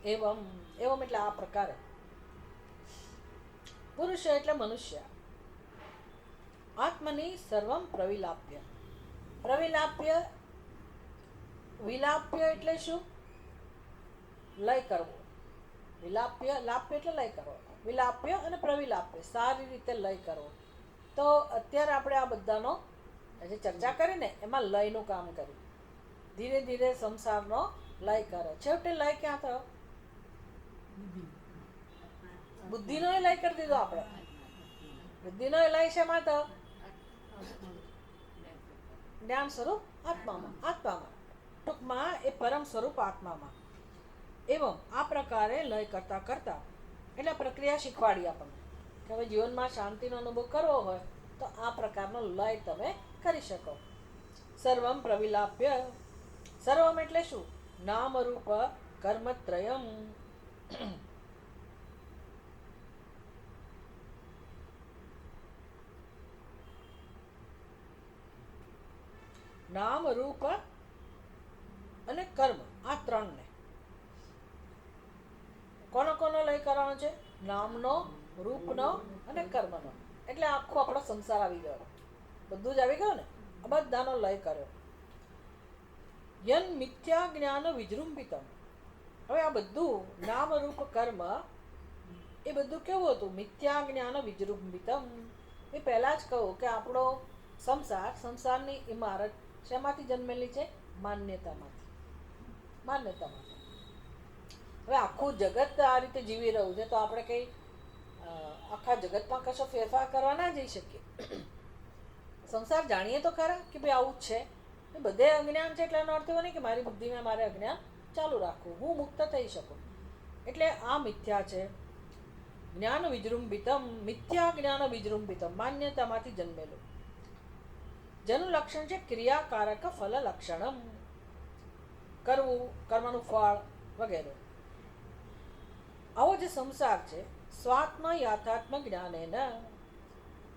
એવમ એવમ એટલે આ પ્રકારે પુરુષ એટલે મનુષ્ય આત્મની સર્વમ પ્રવિલાપ્ય. પ્રવિલાપ્ય વિલાપ્ય એટલે શું? લય કરવો. વિલાપ્ય લાપ્ય એટલે લય કરવો. વિલાપ્ય અને પ્રવિલાપ્ય સારી રીતે લય કરવો. તો અત્યારે આપણે આ બધાનો જે ચર્ચા કરીને એમાં લયનું કામ કર્યું. ધીરે ધીરે સંસારનો લય કરે. છેવટે લય ક્યાં થયો? બુદ્ધિનો લય કરી દીધો આપણે. બુદ્ધિનો લય શેમાં થયો? જ્ઞાન સ્વરૂપ આત્મામાં. ટૂંકમાં એ પરમ સ્વરૂપ આત્મામાં. એવમ આ પ્રકારે લય કરતા કરતા એટલે પ્રક્રિયા શીખવાડી આપણને કે હવે જીવનમાં શાંતિનો અનુભવ કરવો હોય તો આ પ્રકારનો લય તમે કરી શકો. સર્વમ પ્રવિલાપ્ય. સર્વમ એટલે શું? નામ રૂપ કર્મત્રયમ. નામ રૂપ અને કર્મ આ ત્રણને કોનો કોનો લય કરવાનો છે? નામનો, રૂપનો અને કર્મનો. એટલે આખો આપણો સંસાર આવી ગયો. બધું જ આવી ગયું ને. આ બધાનો લય કર્યો. યન મિથ્યા જ્ઞાન વિજૃંભિતમ. હવે આ બધું નામ રૂપ કર્મ એ બધું કેવું હતું? મિથ્યા જ્ઞાન વિજૃંભિતમ. એ પહેલા જ કહું કે આપણો સંસારની ઇમારત શેમાંથી જન્મેલી છે? માન્યતામાંથી. હવે આખું જગત આ રીતે જીવી રહ્યું છે તો આપણે કંઈ આખા જગતમાં કશો ફેરફાર કરવા ના જઈ શકીએ. સંસાર જાણીએ તો ખરા કે ભાઈ આવું જ છે. બધે અજ્ઞાન છે એટલે એનો અર્થ એવો નહીં કે મારી બુદ્ધિમાં મારે અજ્ઞાન ચાલુ રાખવું, હું મુક્ત થઈ શકું. એટલે આ મિથ્યા છે. જ્ઞાન વિજૃંભિતમ. મિથ્યા જ્ઞાન વિજૃંભિતમ. માન્યતામાંથી જન્મેલું. જેનું લક્ષણ છે ક્રિયાકારક ફલ લક્ષણમ. કરવું, કર્મનું ફળ વગેરે. આવો જે સંસાર છે સ્વાત્મ યથાત્મ જ્ઞાનેન.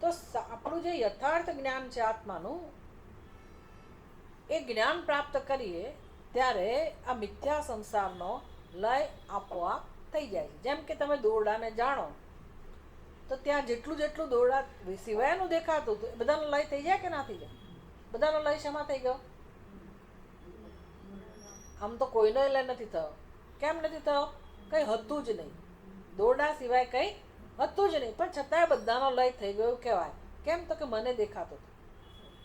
તો આપણું જે યથાર્થ જ્ઞાન છે આત્માનું એ જ્ઞાન પ્રાપ્ત કરીએ ત્યારે આ મિથ્યા સંસારનો લય આપોઆપ થઈ જાય છે. જેમ કે તમે દોરડાને જાણો તો ત્યાં જેટલું દોરડા સિવાયનું દેખાતું હતું એ બધાનો લય થઈ જાય કે ના થઈ જાય? બધાનો લય શેમાં થઈ ગયો? આમ તો કોઈનો લય નથી થયો. કેમ નથી થયો? કંઈ હતું જ નહીં. દોરડા સિવાય કંઈ હતું જ નહીં, પણ છતાંય બધાનો લય થઈ ગયો કહેવાય. કેમ? તો કે મને દેખાતું હતું,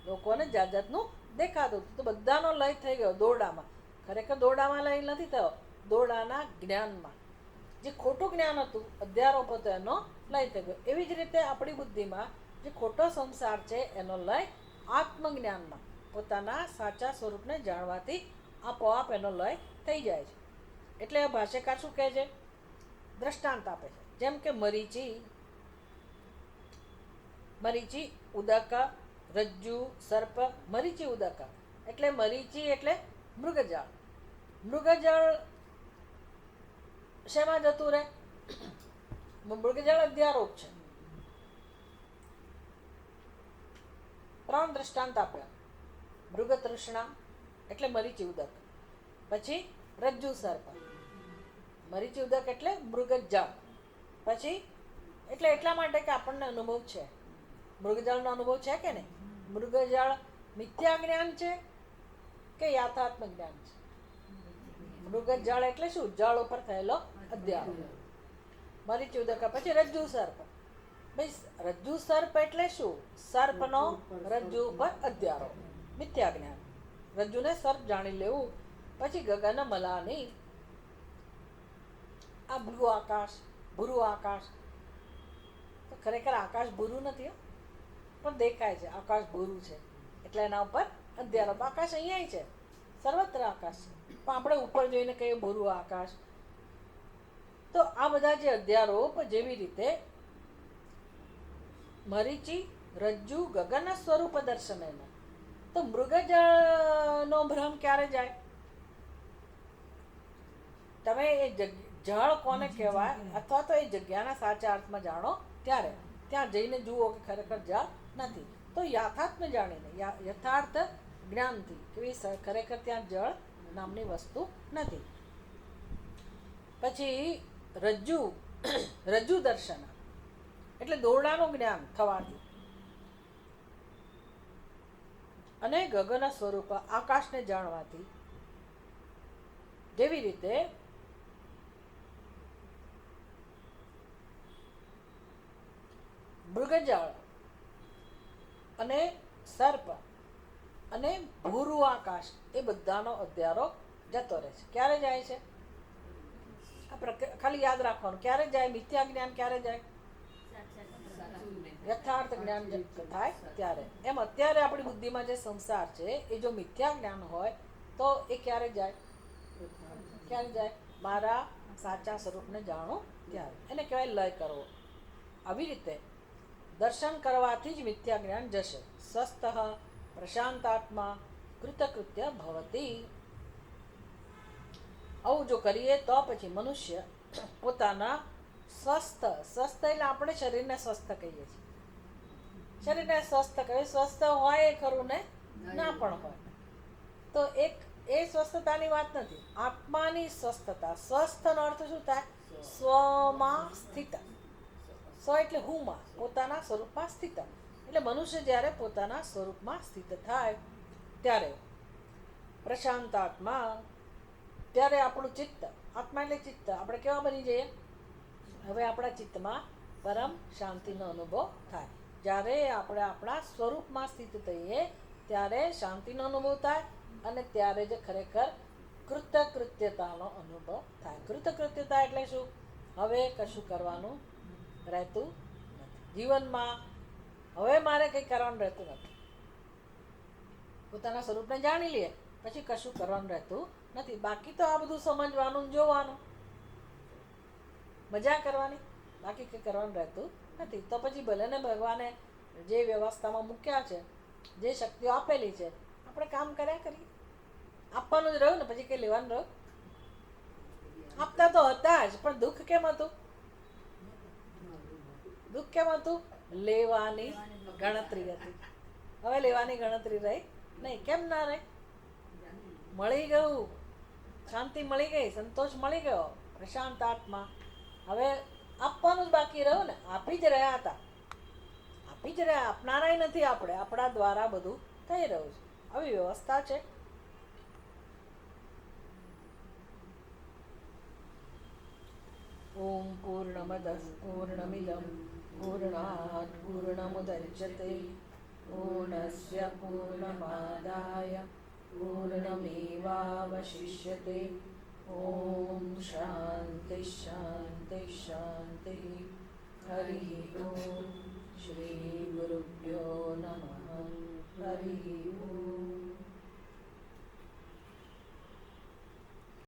લોકોને જાત જાતનું દેખાતું હતું, તો બધાનો લય થઈ ગયો દોરડામાં. ખરેખર દોરડામાં લય નથી થયો, દોરડાના જ્ઞાનમાં જે ખોટું જ્ઞાન હતું, અધ્યારોપ હતો, એનો લય થઈ ગયો. એવી જ રીતે આપણી બુદ્ધિમાં જે ખોટો સંસાર છે એનો લય આત્મજ્ઞાનમાં પોતાના સાચા સ્વરૂપને જાણવાથી આપોઆપ એનો લય થઈ જાય છે. એટલે ભાષ્યકાર શું કહે છે? દ્રષ્ટાંત આપે છે. જેમ કે મરીચી ઉદક, રજ્જુ, સર્પ. મરીચી ઉદક એટલે મરીચી એટલે મૃગજળ. મૃગજળ શેમાં જતું રહે? મૃગજળ અધ્યારોપ છે. ત્રણ દ્રષ્ટાંત આપ્યા. મૃગ તૃષ્ણા એટલે મરીચી ઉદક, પછી રજ્જુ સર્પ. મરીચી ઉદક એટલે મૃગજળ, પછી એટલે એટલા માટે કે આપણને અનુભવ છે. મૃગજળનો અનુભવ છે કે નહીં? મૃગજળ મિથ્યા જ્ઞાન છે કે યથાર્થ જ્ઞાન છે? મૃગજળ એટલે શું? જળ ઉપર થયેલો અધ્યારોપ. મરીચી ઉદક પછી રજ્જુ સર્પ. ભાઈ રજ્જુ સર્પ એટલે શું? સર્પનો રજ્જુ ઉપર અધ્યારોપ, મિથ્યા જ્ઞાન. રજ્જુને સર્પ જાણી લેવું. પછી ગગન મલાની. આ બ્લુ આકાશ, ભૂરું આકાશ. તો ખરેખર આકાશ ભૂરું નથી, પણ દેખાય છે આકાશ ભૂરું છે એટલે એના ઉપર અધ્યારોપ. આકાશ અહીંયા છે, સર્વત્ર આકાશ છે, પણ આપણે ઉપર જોઈને કહીએ ભૂરું આકાશ. તો આ બધા જે અધ્યારોપ, જેવી રીતે મરીચી, રજ્જુ, ગગન સ્વરૂપ દર્શનેન. તો મૃગજળનો ભ્રમ ક્યારે જાય? તમે એ જળ કોને કહેવાય અથવા તો એ જગ્યાના સાચા અર્થમાં જાણો ત્યારે, ત્યાં જઈને જુઓ કે ખરેખર જળ નથી. તો યથાર્થને જાણીને, યથાર્થ જ્ઞાનથી કે ખરેખર ત્યાં જળ નામની વસ્તુ નથી. પછી રજ્જુ દર્શન એટલે દોરડાનું જ્ઞાન થવાથી, અને ગગન સ્વરૂપ આકાશને જાણવાથી, જેવી રીતે મૃગજળ અને સર્પ અને ભૂરું આકાશ એ બધાનો અધ્યારો જતો રહે છે. ક્યારે જાય છે? ખાલી યાદ રાખવાનું, ક્યારે જાય? મિથ્યા જ્ઞાન ક્યારે જાય? યથાર્થ જ્ઞાન થાય ત્યારે. એમ અત્યારે આપણી બુદ્ધિમાં જે સંસાર છે એ જો મિથ્યા જ્ઞાન હોય તો એ ક્યારે જાય? ક્યારે જાય? મારા સાચા સ્વરૂપને જાણો ત્યારે. એને કહેવાય લય કરવો. આવી રીતે દર્શન કરવાથી જ મિથ્યા જ્ઞાન જશે. સ્વસ્થ પ્રશાંતાત્મા કૃતકૃત્ય ભવતી. આવું જો કરીએ તો પછી મનુષ્ય પોતાના સ્વસ્થ એટલે આપણે શરીરને સ્વસ્થ કહીએ છીએ. શરીરને સ્વસ્થ કહીએ, સ્વસ્થ હોય એ ખરું ને ના પણ હોય તો એ સ્વસ્થતાની વાત નથી, આત્માની સ્વસ્થતા. સ્વસ્થનો અર્થ શું થાય? સ્વમાં સ્થિત. સ્વ એટલે હુંમાં, પોતાના સ્વરૂપમાં સ્થિત. એટલે મનુષ્ય જ્યારે પોતાના સ્વરૂપમાં સ્થિત થાય ત્યારે પ્રશાંતાત્મા, ત્યારે આપણું ચિત્ત, આત્મા એટલે ચિત્ત, આપણે કેવા બની જઈએ? હવે આપણા ચિત્તમાં પરમ શાંતિનો અનુભવ થાય. જ્યારે આપણે આપણા સ્વરૂપમાં સ્થિત થઈએ ત્યારે શાંતિનો અનુભવ થાય, અને ત્યારે જ ખરેખર કૃતકૃત્યતાનો અનુભવ થાય. કૃતકૃત્યતા એટલે શું? હવે કશું કરવાનું રહેતું નથી જીવનમાં. હવે મારે કંઈ કરવાનું રહેતું નથી. પોતાના સ્વરૂપને જાણી લઈએ પછી કશું કરવાનું રહેતું નથી. બાકી તો આ બધું સમજવાનું, જોવાનું, મજા કરવાની, બાકી કંઈ કરવાનું રહેતું નથી. તો પછી ભલે ને ભગવાને જે વ્યવસ્થામાં મૂક્યા છે, જે શક્તિઓ આપેલી છે, આપણે કામ કર્યા કરીએ. આપવાનું જ રહ્યું ને, પછી કંઈ લેવાનું રહ્યું? આપતા તો હતા જ, પણ દુઃખ કેમ હતું? દુઃખ કેમ હતું? લેવાની ગણતરી હતી. હવે લેવાની ગણતરી રહી નહીં. કેમ ના રહી? મળી ગયું, શાંતિ મળી ગઈ, સંતોષ મળી ગયો, પ્રશાંત આત્મા. હવે આપવાનું જ બાકી રહ્યું ને. આપી જ રહ્યા હતા, આપી જ રહ્યા, આપનારાય નથી આપણે, આપણા દ્વારા બધું થઈ રહ્યું છે. આવી વ્યવસ્થા છે. ઓમ પૂર્ણમદ પૂર્ણમિદમ પૂર્ણાત પૂર્ણમુદચ્યતે પૂર્ણસ્ય પૂર્ણમાદાય પૂર્ણમેવાવશિષ્યતે. ઓમ શાંતિ શાંતિ શાંતિ. હરિ ઓમ. શ્રી ગુરુભ્યો નમઃ. હરિ ઓમ.